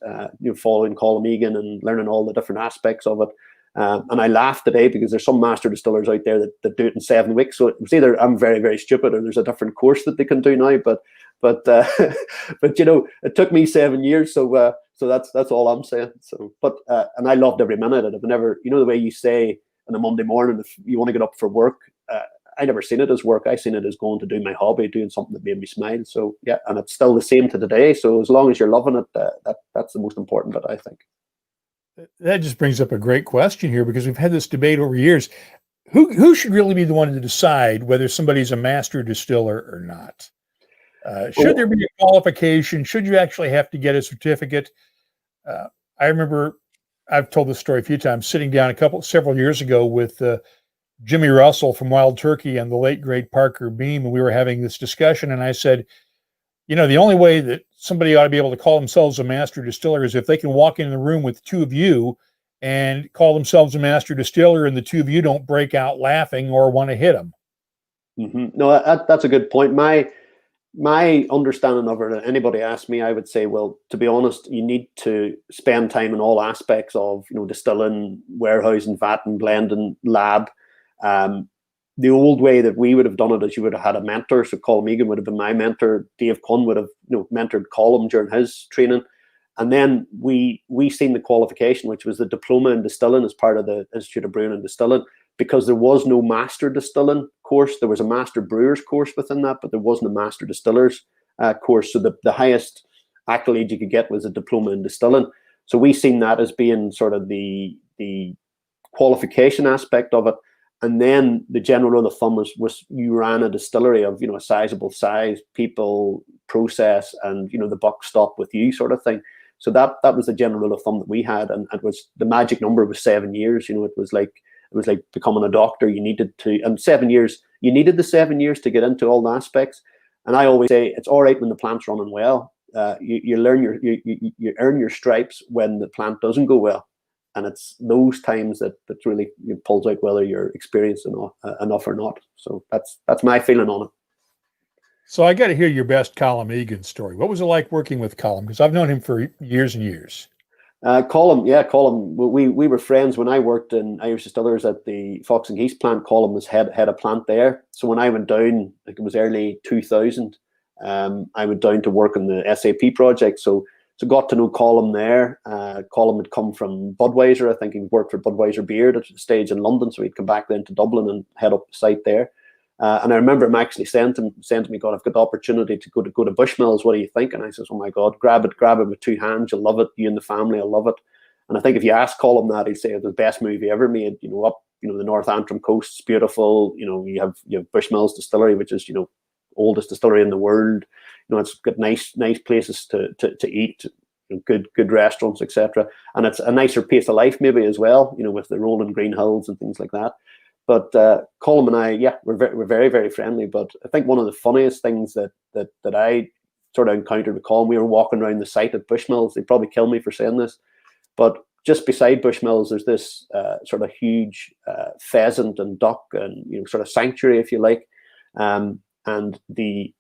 Speaker 2: following Colin Egan and learning all the different aspects of it. And I laugh today because there's some master distillers out there that do it in 7 weeks. So it was either I'm very, very stupid or there's a different course that they can do now. But it took me 7 years. So that's all I'm saying. So, and I loved every minute of it. I've never, the way you say on a Monday morning, if you want to get up for work, I never seen it as work. I seen it as going to do my hobby, doing something that made me smile. So yeah, and it's still the same to today. So as long as you're loving it, that's the most important bit, I think.
Speaker 1: That just brings up a great question here, because we've had this debate over years. Who should really be the one to decide whether somebody's a master distiller or not? Should there be a qualification? Should you actually have to get a certificate? I remember, I've told this story a few times, sitting down several years ago with Jimmy Russell from Wild Turkey and the late great Parker Beam, and we were having this discussion, and I said, the only way that somebody ought to be able to call themselves a master distiller is if they can walk in the room with the two of you and call themselves a master distiller, and the two of you don't break out laughing or want to hit them.
Speaker 2: Mm-hmm. No, that's a good point. My understanding of it, anybody asked me, I would say, well, to be honest, you need to spend time in all aspects of, distilling, warehousing, vatting, blending, lab. The old way that we would have done it is you would have had a mentor. So Colin Egan would have been my mentor. Dave Cunn would have mentored Colin during his training. And then we seen the qualification, which was the diploma in distilling as part of the Institute of Brewing and Distilling, because there was no master distilling course. There was a master brewers course within that, but there wasn't a master distillers course. So the highest accolade you could get was a diploma in distilling. So we seen that as being sort of the qualification aspect of it. And then the general rule of thumb was you ran a distillery of, a sizable size, people, process, and, the buck stopped with you sort of thing. So that was the general rule of thumb that we had. And it was, the magic number was 7 years. It was like becoming a doctor. You needed to, and 7 years, you needed the 7 years to get into all the aspects. And I always say it's all right when the plant's running well. You earn your stripes when the plant doesn't go well. And it's those times that really pulls out whether you're experienced enough or not. So that's my feeling on it.
Speaker 1: So I got to hear your best Colin Egan story. What was it like working with Colin? Because I've known him for years and years.
Speaker 2: Colin, we were friends when I worked in Irish Distillers at the Fox and Geese plant. Colin was head of plant there. So when I went down, I think it was early 2000, I went down to work on the SAP project. So So got to know Colin there. Colin had come from Budweiser. I think he worked for Budweiser Beer at a stage in London. So he'd come back then to Dublin and head up the site there. And I remember him actually saying to me, God, I've got the opportunity to go to Bushmills. What do you think? And I says, oh my God, grab it with two hands. You'll love it. You and the family will love it. And I think if you ask Colin that, he'd say it's the best movie ever made. Up the North Antrim coast, it's beautiful. You have Bushmills Distillery, which is oldest distillery in the world. It's got nice places to eat, good restaurants, etc. And it's a nicer pace of life maybe as well, with the rolling green hills and things like that. But Colin and I, we're very, very friendly. But I think one of the funniest things that I sort of encountered with Colin, we were walking around the site at Bushmills. They'd probably kill me for saying this, but just beside Bushmills, there's this sort of huge pheasant and duck and sort of sanctuary, if you like. And the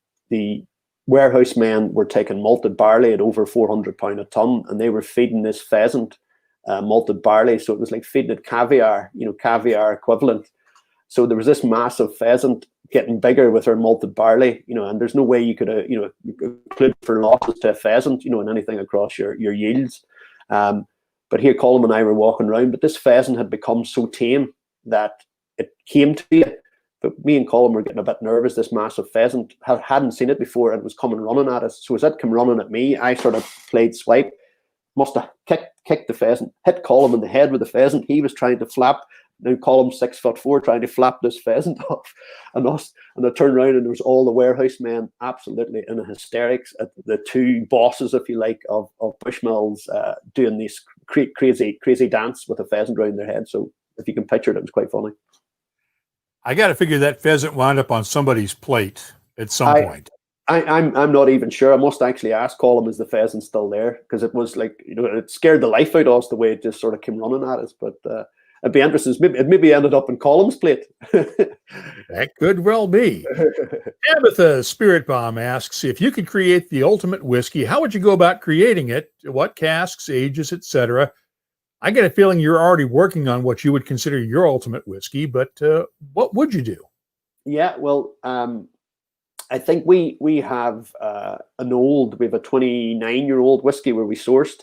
Speaker 2: warehouse men were taking malted barley at over £400 a ton, and they were feeding this pheasant malted barley. So it was like feeding it caviar, caviar equivalent. So there was this massive pheasant getting bigger with her malted barley, and there's no way you could, include for losses to a pheasant, and anything across your yields. But here Colin and I were walking around, but this pheasant had become so tame that it came to you. But me and Colin were getting a bit nervous. This massive pheasant hadn't seen it before and was coming running at us. So as it came running at me, I sort of played swipe. Must have kicked the pheasant, hit Colin in the head with the pheasant. He was trying to flap. Now Colin's 6'4", trying to flap this pheasant off, and I turned around and there was all the warehouse men absolutely in a hysterics at the two bosses, if you like, of Bushmills doing this crazy dance with a pheasant around their head. So if you can picture it, it was quite funny.
Speaker 1: I got to figure that pheasant wound up on somebody's plate at some point.
Speaker 2: I'm not even sure. I must actually ask Colin, is the pheasant still there? Because it was like, it scared the life out of us the way it just sort of came running at us. But it'd be interesting. It maybe ended up in Colin's plate.
Speaker 1: That could well be. Tabitha Spirit Bomb asks, if you could create the ultimate whiskey, how would you go about creating it? What casks, ages, etc.? I get a feeling you're already working on what you would consider your ultimate whiskey, but what would you do? Yeah, well,
Speaker 2: I think we have we have a 29-year-old whiskey where we sourced.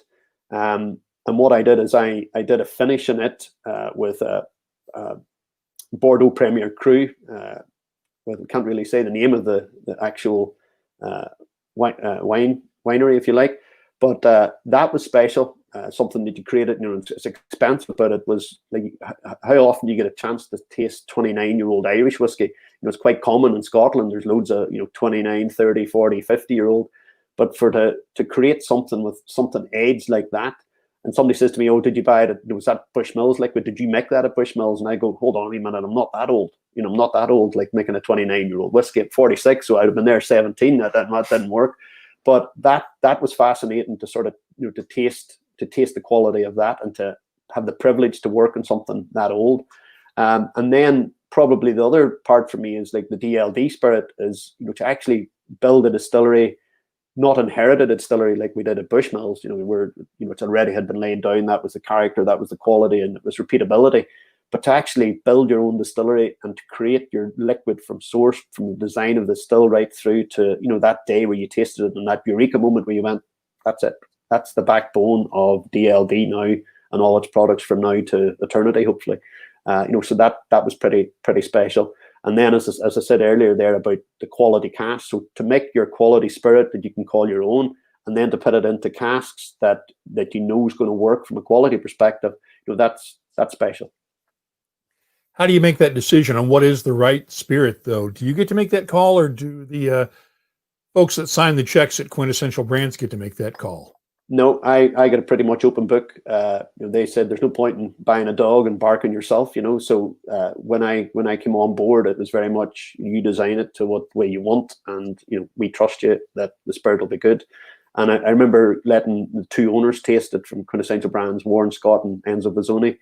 Speaker 2: And what I did is I did a finish in it with a Bordeaux Premier Cru. Well, we can't really say the name of the actual winery, if you like, but that was special. Something that you created, it's expensive, but it was like, how often do you get a chance to taste 29-year-old Irish whiskey? It's quite common in Scotland. There's loads of 29, 30, 40, 50-year-old, but to create something with something aged like that, and somebody says to me, "Oh, did you buy it? Was that Bushmills liquid? Did you make that at Bushmills?" And I go, "Hold on a minute, I'm not that old. I'm not that old. Like making a 29-year-old whiskey at 46, so I'd have been there 17. That didn't work." But that was fascinating to sort of to taste the quality of that and to have the privilege to work on something that old. And then probably the other part for me is like the DLD spirit is to actually build a distillery, not inherit a distillery like we did at Bushmills. It's already had been laid down. That was the character, that was the quality, and it was repeatability. But to actually build your own distillery and to create your liquid from source, from the design of the still right through to that day where you tasted it and that eureka moment where you went, that's it. That's the backbone of DLD now and all its products from now to eternity, hopefully. So that was pretty special. And then, as I said earlier there about the quality cask, so to make your quality spirit that you can call your own, and then to put it into casks that is going to work from a quality perspective, that's special.
Speaker 1: How do you make that decision on what is the right spirit, though? Do you get to make that call, or do the folks that sign the checks at Quintessential Brands get to make that call?
Speaker 2: No, I got a pretty much open book. They said there's no point in buying a dog and barking yourself, So when I came on board, it was very much you design it to what way you want, and we trust you that the spirit will be good. And I remember letting the two owners taste it from Quintessential Brands, Warren Scott and Enzo Bizzoni.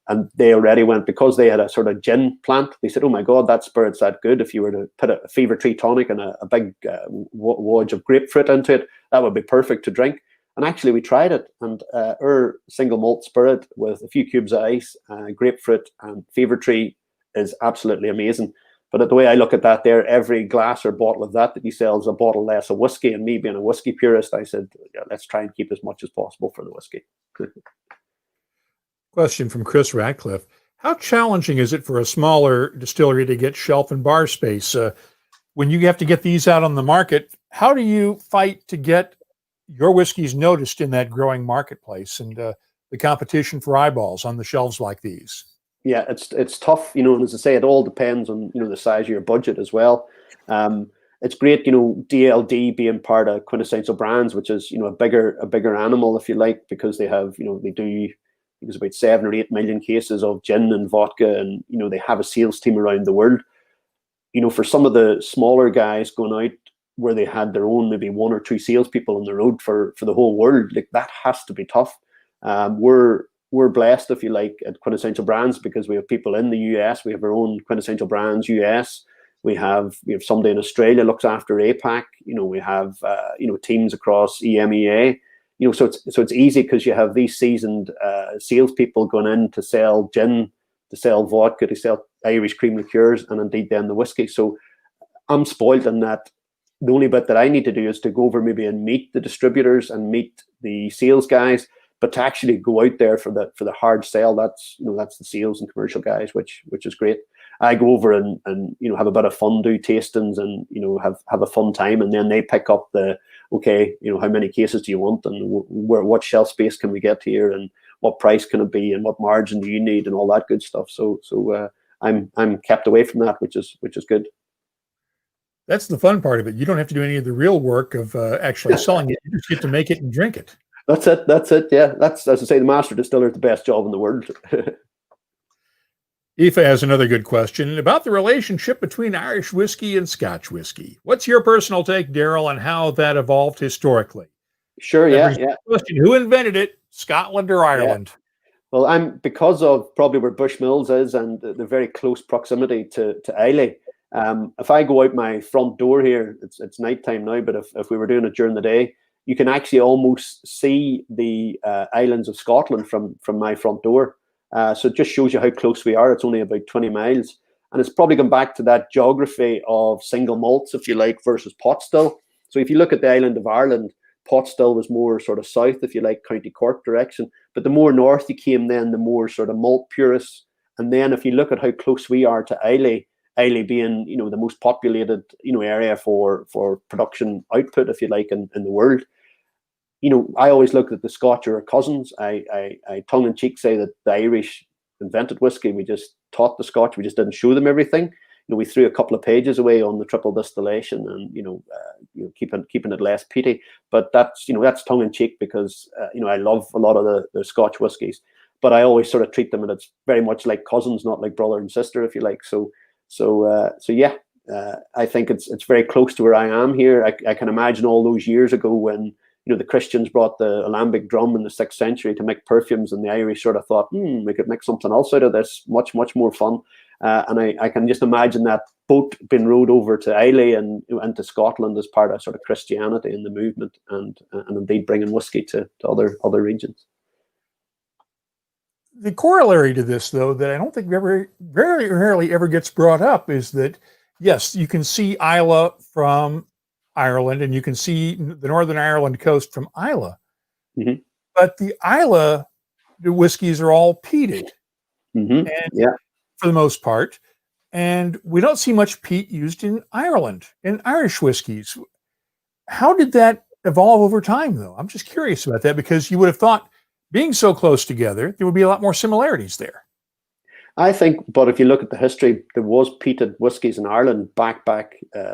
Speaker 2: And they already went, because they had a sort of gin plant, they said, "Oh my God, that spirit's that good. If you were to put a Fever Tree tonic and a big wodge of grapefruit into it, that would be perfect to drink." And actually we tried it, and our single malt spirit with a few cubes of ice, grapefruit and Fever Tree is absolutely amazing. But the way I look at that there, every glass or bottle of that you sell is a bottle less of whiskey. And me being a whiskey purist, I said, yeah, let's try and keep as much as possible for the whiskey.
Speaker 1: Question from Chris Ratcliffe. How challenging is it for a smaller distillery to get shelf and bar space? When you have to get these out on the market, how do you fight to get your whiskeys noticed in that growing marketplace and the competition for eyeballs on the shelves like these?
Speaker 2: Yeah, it's tough, and as I say, it all depends on, the size of your budget as well. It's great, DLD being part of Quintessential Brands, which is, a bigger animal, if you like, because they have, they do, there's about 7 or 8 million cases of gin and vodka, and they have a sales team around the world. For some of the smaller guys going out where they had their own maybe 1 or 2 salespeople on the road for the whole world, like that has to be tough. We're blessed, if you like, at Quintessential Brands because we have people in the US. We have our own Quintessential Brands US. We have somebody in Australia looks after APAC. We have teams across EMEA. So it's easy because you have these seasoned salespeople going in to sell gin, to sell vodka, to sell Irish cream liqueurs, and indeed then the whiskey. So I'm spoiled in that. The only bit that I need to do is to go over maybe and meet the distributors and meet the sales guys, but to actually go out there for the hard sell, that's the sales and commercial guys, which is great. I go over and have a bit of fun, do tastings, and have a fun time, and then they pick up how many cases do you want, and what shelf space can we get here, and what price can it be, and what margin do you need, and all that good stuff. So I'm kept away from that, which is good.
Speaker 1: That's the fun part of it. You don't have to do any of the real work of actually selling it. You just get to make it and drink it.
Speaker 2: That's it. Yeah, that's, as I say, the master distiller is the best job in the world.
Speaker 1: Aoife has another good question about the relationship between Irish whiskey and Scotch whiskey. What's your personal take, Darryl, on how that evolved historically?
Speaker 2: Sure, yeah.
Speaker 1: Question: who invented it, Scotland or Ireland?
Speaker 2: Yeah. Well, I'm because of probably where Bushmills is and the very close proximity to Islay. If I go out my front door here, it's nighttime now, but if we were doing it during the day, you can actually almost see the islands of Scotland from my front door. So it just shows you how close we are. It's only about 20 miles. And it's probably gone back to that geography of single malts, if you like, versus pot still. So if you look at the island of Ireland, pot still was more sort of south, if you like, County Cork direction. But the more north you came then, the more sort of malt purists. And then if you look at how close we are to Islay being, the most populated, area for production output, if you like, in the world. I always look at the Scotch are cousins. I tongue in cheek say that the Irish invented whiskey. We just taught the Scotch. We just didn't show them everything. We threw a couple of pages away on the triple distillation and keeping it less peaty. But that's tongue in cheek because I love a lot of the Scotch whiskies. But I always sort of treat them, and it's very much like cousins, not like brother and sister, if you like. So yeah. I think it's very close to where I am here. I can imagine all those years ago when the Christians brought the alembic drum in the 6th century to make perfumes, and the Irish sort of thought, we could make something else out of this, much, much more fun. And I can just imagine that boat being rowed over to Islay and to Scotland as part of sort of Christianity in the movement, and indeed bringing whiskey to other regions.
Speaker 1: The corollary to this, though, that I don't think very rarely ever gets brought up is that, yes, you can see Islay from Ireland, and you can see the Northern Ireland coast from Islay.
Speaker 2: Mm-hmm.
Speaker 1: But the Islay whiskeys are all peated,
Speaker 2: and
Speaker 1: for the most part, and we don't see much peat used in Ireland in Irish whiskeys. How did that evolve over time, though? I'm just curious about that, because you would have thought, being so close together, there would be a lot more similarities there.
Speaker 2: I think, but if you look at the history, there was peated whiskies in Ireland back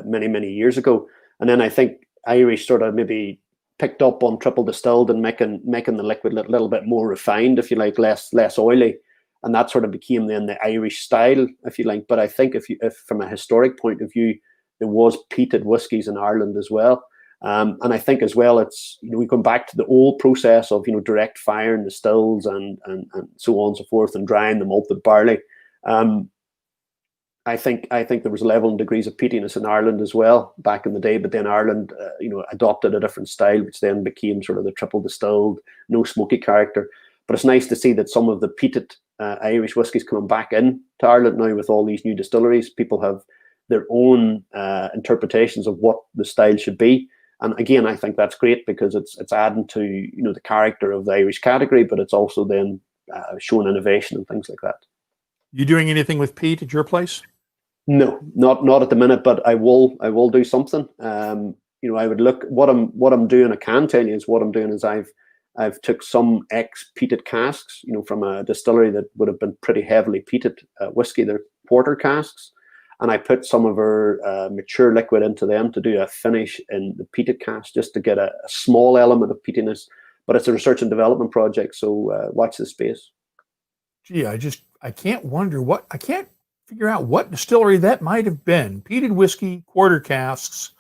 Speaker 2: many, many years ago. And then I think Irish sort of maybe picked up on triple distilled and making the liquid a little bit more refined, if you like, less oily. And that sort of became then the Irish style, if you like. But I think if from a historic point of view, there was peated whiskies in Ireland as well. And I think as well, it's, we come back to the old process of, direct firing the stills and so on and so forth, and drying the malted barley. I think there was 11 degrees of peatiness in Ireland as well back in the day, but then Ireland, adopted a different style, which then became sort of the triple distilled, no smoky character. But it's nice to see that some of the peated Irish whiskies coming back in to Ireland now with all these new distilleries. People have their own interpretations of what the style should be. And again, I think that's great because it's adding to the character of the Irish category, but it's also then showing innovation and things like that.
Speaker 1: You doing anything with peat at your place?
Speaker 2: No, not at the minute, but I will do something. I would look what I'm doing. I can tell you is what I'm doing is I've took some ex-peated casks, from a distillery that would have been pretty heavily peated whiskey. They're porter casks, and I put some of our mature liquid into them to do a finish in the peated cask, just to get a small element of peatiness. But it's a research and development project, so watch this space.
Speaker 1: Gee, I can't figure out what distillery that might have been. Peated whiskey, quarter casks.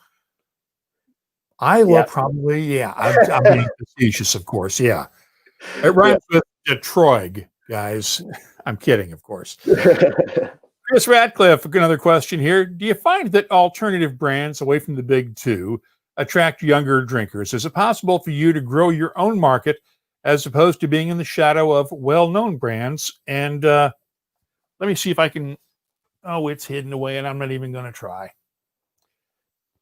Speaker 1: Iowa, probably. Yeah, I'm being facetious, of course. Yeah, it rhymes with Detroit, guys. I'm kidding, of course. Chris Ratcliffe, another question here. Do you find that alternative brands away from the big two attract younger drinkers? Is it possible for you to grow your own market as opposed to being in the shadow of well-known brands? And let me see if I can. Oh, it's hidden away, and I'm not even going to try.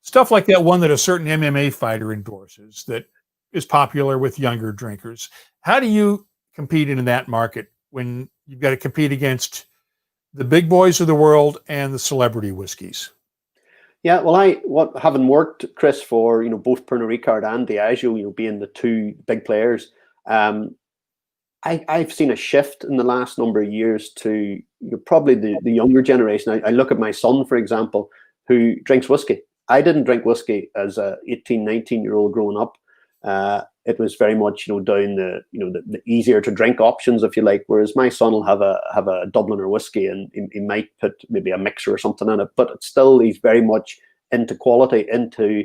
Speaker 1: Stuff like that one that a certain MMA fighter endorses that is popular with younger drinkers. How do you compete in that market when you've got to compete against the big boys of the world and the celebrity whiskeys?
Speaker 2: Yeah, well, having worked, Chris, for both Pernod Ricard and Diageo, being the two big players, I've seen a shift in the last number of years to probably the younger generation. I look at my son, for example, who drinks whiskey. I didn't drink whiskey as a 18, 19-year-old growing up. It was very much, down the easier to drink options, if you like. Whereas my son will have a Dubliner whiskey, and he might put maybe a mixer or something in it. But it's still, he's very much into quality, into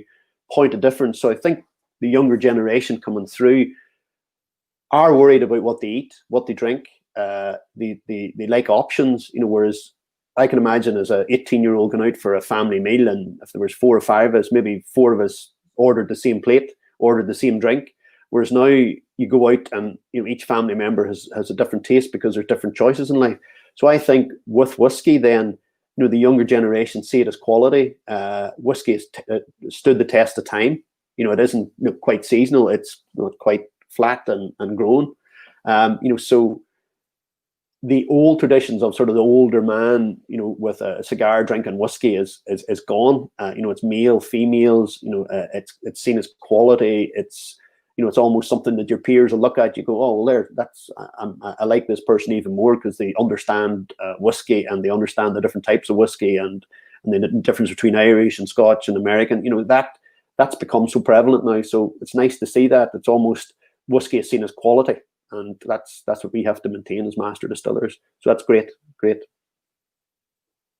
Speaker 2: point of difference. So I think the younger generation coming through are worried about what they eat, what they drink. They like options, whereas I can imagine as a 18-year-old going out for a family meal, and if there was 4 or 5 of us, maybe 4 of us ordered the same plate, ordered the same drink. Whereas now you go out and each family member has a different taste because there's different choices in life. So I think with whiskey, then the younger generation see it as quality. Whiskey has stood the test of time. It isn't quite seasonal. It's quite flat and grown. So the old traditions of sort of the older man, with a cigar drinking whiskey is gone. It's male, females. It's seen as quality. It's it's almost something that your peers will look at. You go, oh, well, I like this person even more because they understand whiskey, and they understand the different types of whiskey and the difference between Irish and Scotch and American. That's become so prevalent now. So it's nice to see that. It's almost whiskey is seen as quality. And that's what we have to maintain as master distillers. So that's great.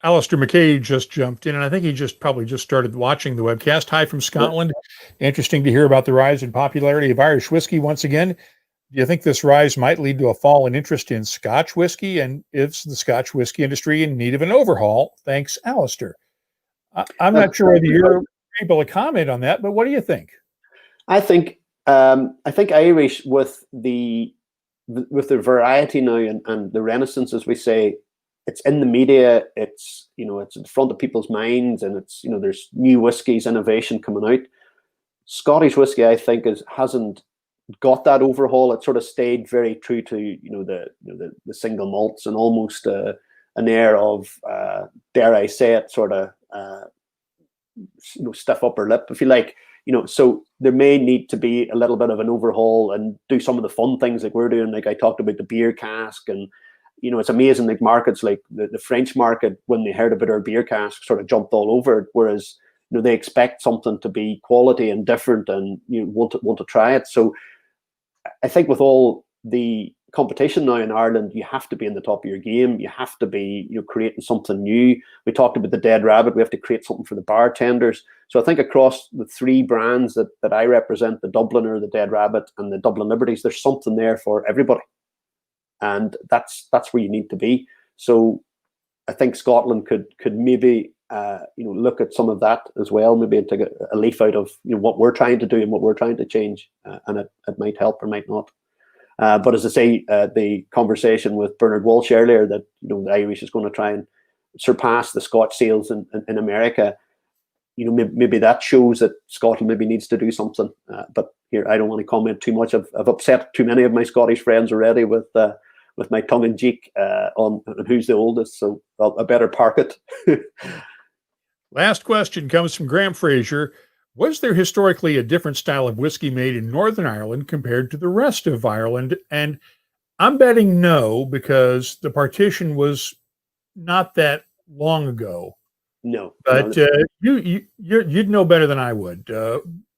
Speaker 1: Alistair McKay just jumped in, and I think he probably just started watching the webcast. Hi from Scotland. Interesting to hear about the rise in popularity of Irish whiskey once again. Do you think this rise might lead to a fall in interest in Scotch whiskey? And is the Scotch whiskey industry in need of an overhaul? Thanks, Alistair. I'm not sure whether you're able to comment on that, but what do you think?
Speaker 2: I think Irish with the variety now and the renaissance, as we say, it's in the media, it's it's in front of people's minds, and it's there's new whiskies, innovation coming out. Scottish whiskey, I think, hasn't got that overhaul. It sort of stayed very true to the single malts, and almost an air of dare I say it, sort of stiff upper lip, if you like. So there may need to be a little bit of an overhaul and do some of the fun things like we're doing. Like I talked about the beer cask, and it's amazing. Like markets like the French market, when they heard about our beer cask, sort of jumped all over it. Whereas they expect something to be quality and different, and want to try it. So I think with all the competition now in Ireland, you have to be in the top of your game. You have to be creating something new. We talked about the Dead Rabbit. We have to create something for the bartenders. So I think across the 3 brands that I represent, the Dubliner, the Dead Rabbit, and the Dublin Liberties, there's something there for everybody, and that's where you need to be. So I think Scotland could maybe look at some of that as well, maybe take a leaf out of what we're trying to do and what we're trying to change, and it might help or might not. But as I say, the conversation with Bernard Walsh earlier, that the Irish is going to try and surpass the Scotch sales in America, maybe that shows that Scotland maybe needs to do something. But here, I don't want to comment too much. I've upset too many of my Scottish friends already with my tongue-in-cheek on who's the oldest, so I better park it.
Speaker 1: Last question comes from Graham Fraser. Was there historically a different style of whiskey made in Northern Ireland compared to the rest of Ireland? And I'm betting no, because the partition was not that long ago.
Speaker 2: No.
Speaker 1: But you'd know better than I would.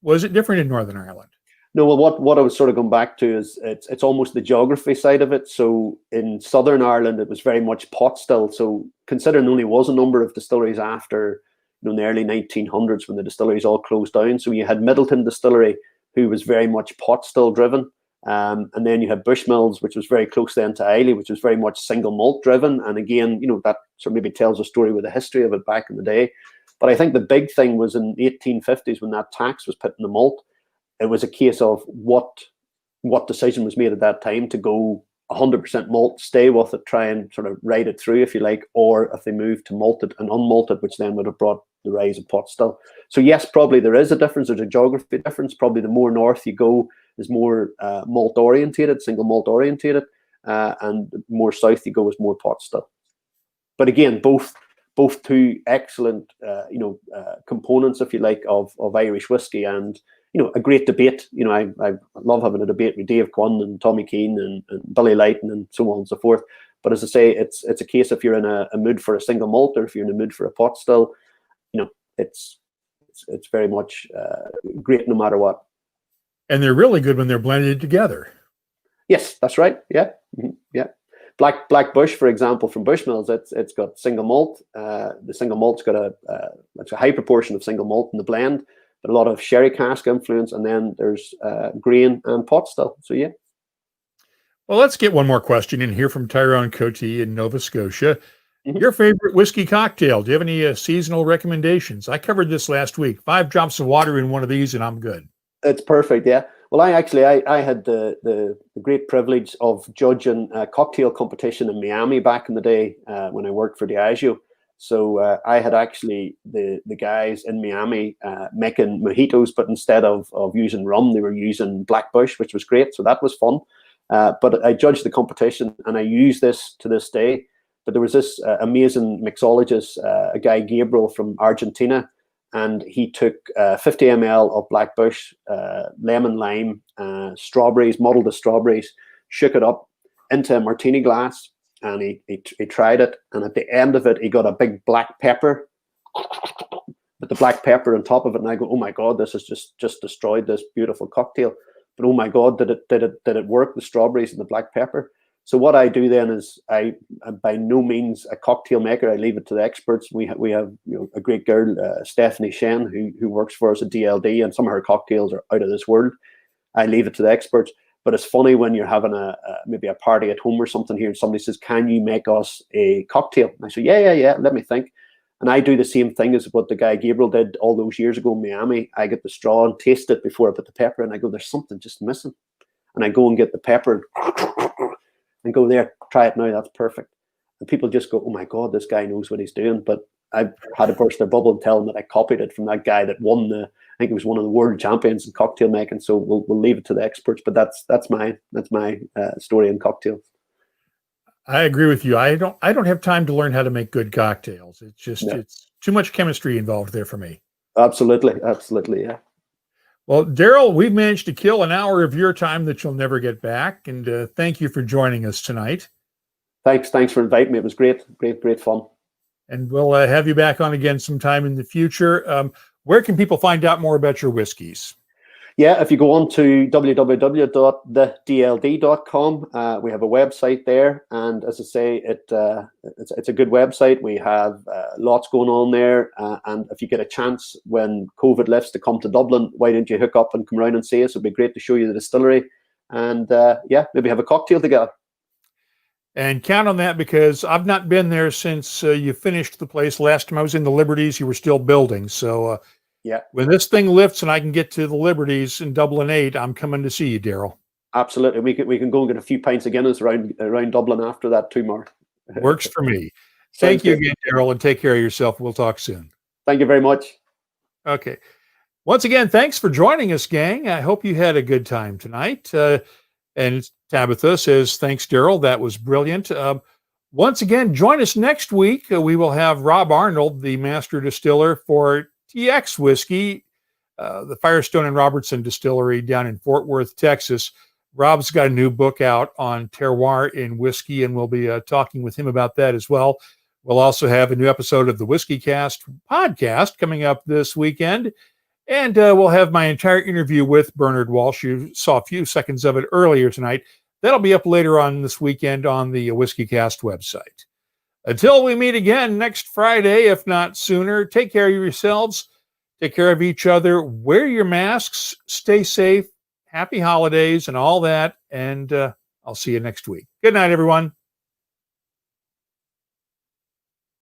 Speaker 1: Was it different in Northern Ireland?
Speaker 2: No, well, what I was sort of going back to is it's almost the geography side of it. So in Southern Ireland, it was very much pot still. So considering there only was a number of distilleries after in the early 1900s when the distilleries all closed down. So you had Middleton Distillery, who was very much pot still driven. And then you had Bushmills, which was very close then to Islay, which was very much single malt driven. And again, that sort of maybe tells a story with the history of it back in the day. But I think the big thing was in the 1850s when that tax was put on the malt. It was a case of what decision was made at that time to go 100% malt, stay with it, try and sort of ride it through, if you like, or if they moved to malted and unmalted, which then would have brought the rise of pot still. So yes, probably there is a difference. There's a geography difference. Probably the more north you go is more malt orientated, single malt orientated, and the more south you go is more pot still. But again, both two excellent components, if you like, of Irish whiskey, and a great debate. I love having a debate with Dave Quinn and Tommy Keane and Billy Lighton and so on and so forth. But as I say, it's a case if you're in a mood for a single malt or if you're in a mood for a pot still, it's very much great no matter what.
Speaker 1: And they're really good when they're blended together. Yes,
Speaker 2: that's right. Yeah, yeah. Black Bush, for example, from Bushmills, it's got single malt. The single malt's got a high proportion of single malt in the blend, but a lot of sherry cask influence, and then there's grain and pot still. So yeah.
Speaker 1: Well, let's get one more question in here from Tyrone Cote in Nova Scotia.
Speaker 2: Mm-hmm.
Speaker 1: Your favorite whiskey cocktail? Do you have any seasonal recommendations? I covered this last week. 5 drops of water in one of these, and I'm good.
Speaker 2: It's perfect, yeah. Well, I had the great privilege of judging a cocktail competition in Miami back in the day when I worked for Diageo. So I had actually the guys in Miami making mojitos, but instead of using rum, they were using Black Bush, which was great. So that was fun. But I judged the competition, and I use this to this day. But there was this amazing mixologist, a guy Gabriel from Argentina, and he took 50 ml of Black Bush, lemon, lime, strawberries, muddled the strawberries, shook it up into a martini glass, and he tried it. And at the end of it, he got a big black pepper, with the black pepper on top of it. And I go, oh my God, this has just destroyed this beautiful cocktail. But oh my God, did it work? The strawberries and the black pepper. So what I do then is I'm by no means a cocktail maker. I leave it to the experts. We have a great girl, Stephanie Shen, who works for us at DLD, and some of her cocktails are out of this world. I leave it to the experts. But it's funny when you're having maybe a party at home or something here, and somebody says, "Can you make us a cocktail?" And I say, "Yeah. Let me think." And I do the same thing as what the guy Gabriel did all those years ago in Miami. I get the straw and taste it before I put the pepper, and I go, "There's something just missing." And I go and get the pepper and go, "There, try it now, that's perfect." And people just go, "Oh my God, this guy knows what he's doing." But I've had to burst their bubble and tell them that I copied it from that guy that won I think it was one of the world champions in cocktail making. So we'll leave it to the experts. But that's my story in cocktails.
Speaker 1: I agree with you. I don't have time to learn how to make good cocktails. It's just It's too much chemistry involved there for me.
Speaker 2: Absolutely, yeah.
Speaker 1: Well, Darryl, we've managed to kill an hour of your time that you'll never get back. And thank you for joining us tonight.
Speaker 2: Thanks for inviting me. It was great fun.
Speaker 1: And we'll have you back on again sometime in the future. Where can people find out more about your whiskeys?
Speaker 2: Yeah, if you go on to www.thedld.com, we have a website there. And as I say, it's a good website. We have lots going on there. And if you get a chance when COVID lifts to come to Dublin, why don't you hook up and come around and see us? It'd be great to show you the distillery. And maybe have a cocktail together.
Speaker 1: And count on that, because I've not been there since you finished the place. Last time I was in the Liberties, you were still building. So when this thing lifts and I can get to the Liberties in Dublin 8, I'm coming to see you, Darryl.
Speaker 2: Absolutely. We can go and get a few pints of Guinness around Dublin after that too, Mark.
Speaker 1: Works for me. Thank you
Speaker 2: good.
Speaker 1: again, Darryl, and take care of yourself. We'll talk soon.
Speaker 2: Thank you very much.
Speaker 1: Okay. Once again, thanks for joining us, gang. I hope you had a good time tonight. And Tabitha says, thanks, Darryl. That was brilliant. Once again, join us next week. We will have Rob Arnold, the master distiller for TX Whiskey, the Firestone and Robertson Distillery down in Fort Worth, Texas. Rob's got a new book out on terroir in whiskey, and we'll be talking with him about that as well. We'll also have a new episode of the WhiskyCast podcast coming up this weekend. And we'll have my entire interview with Bernard Walsh. You saw a few seconds of it earlier tonight. That'll be up later on this weekend on the WhiskyCast website. Until we meet again next Friday, if not sooner, take care of yourselves, take care of each other, wear your masks, stay safe, happy holidays and all that. And I'll see you next week. Good night, everyone.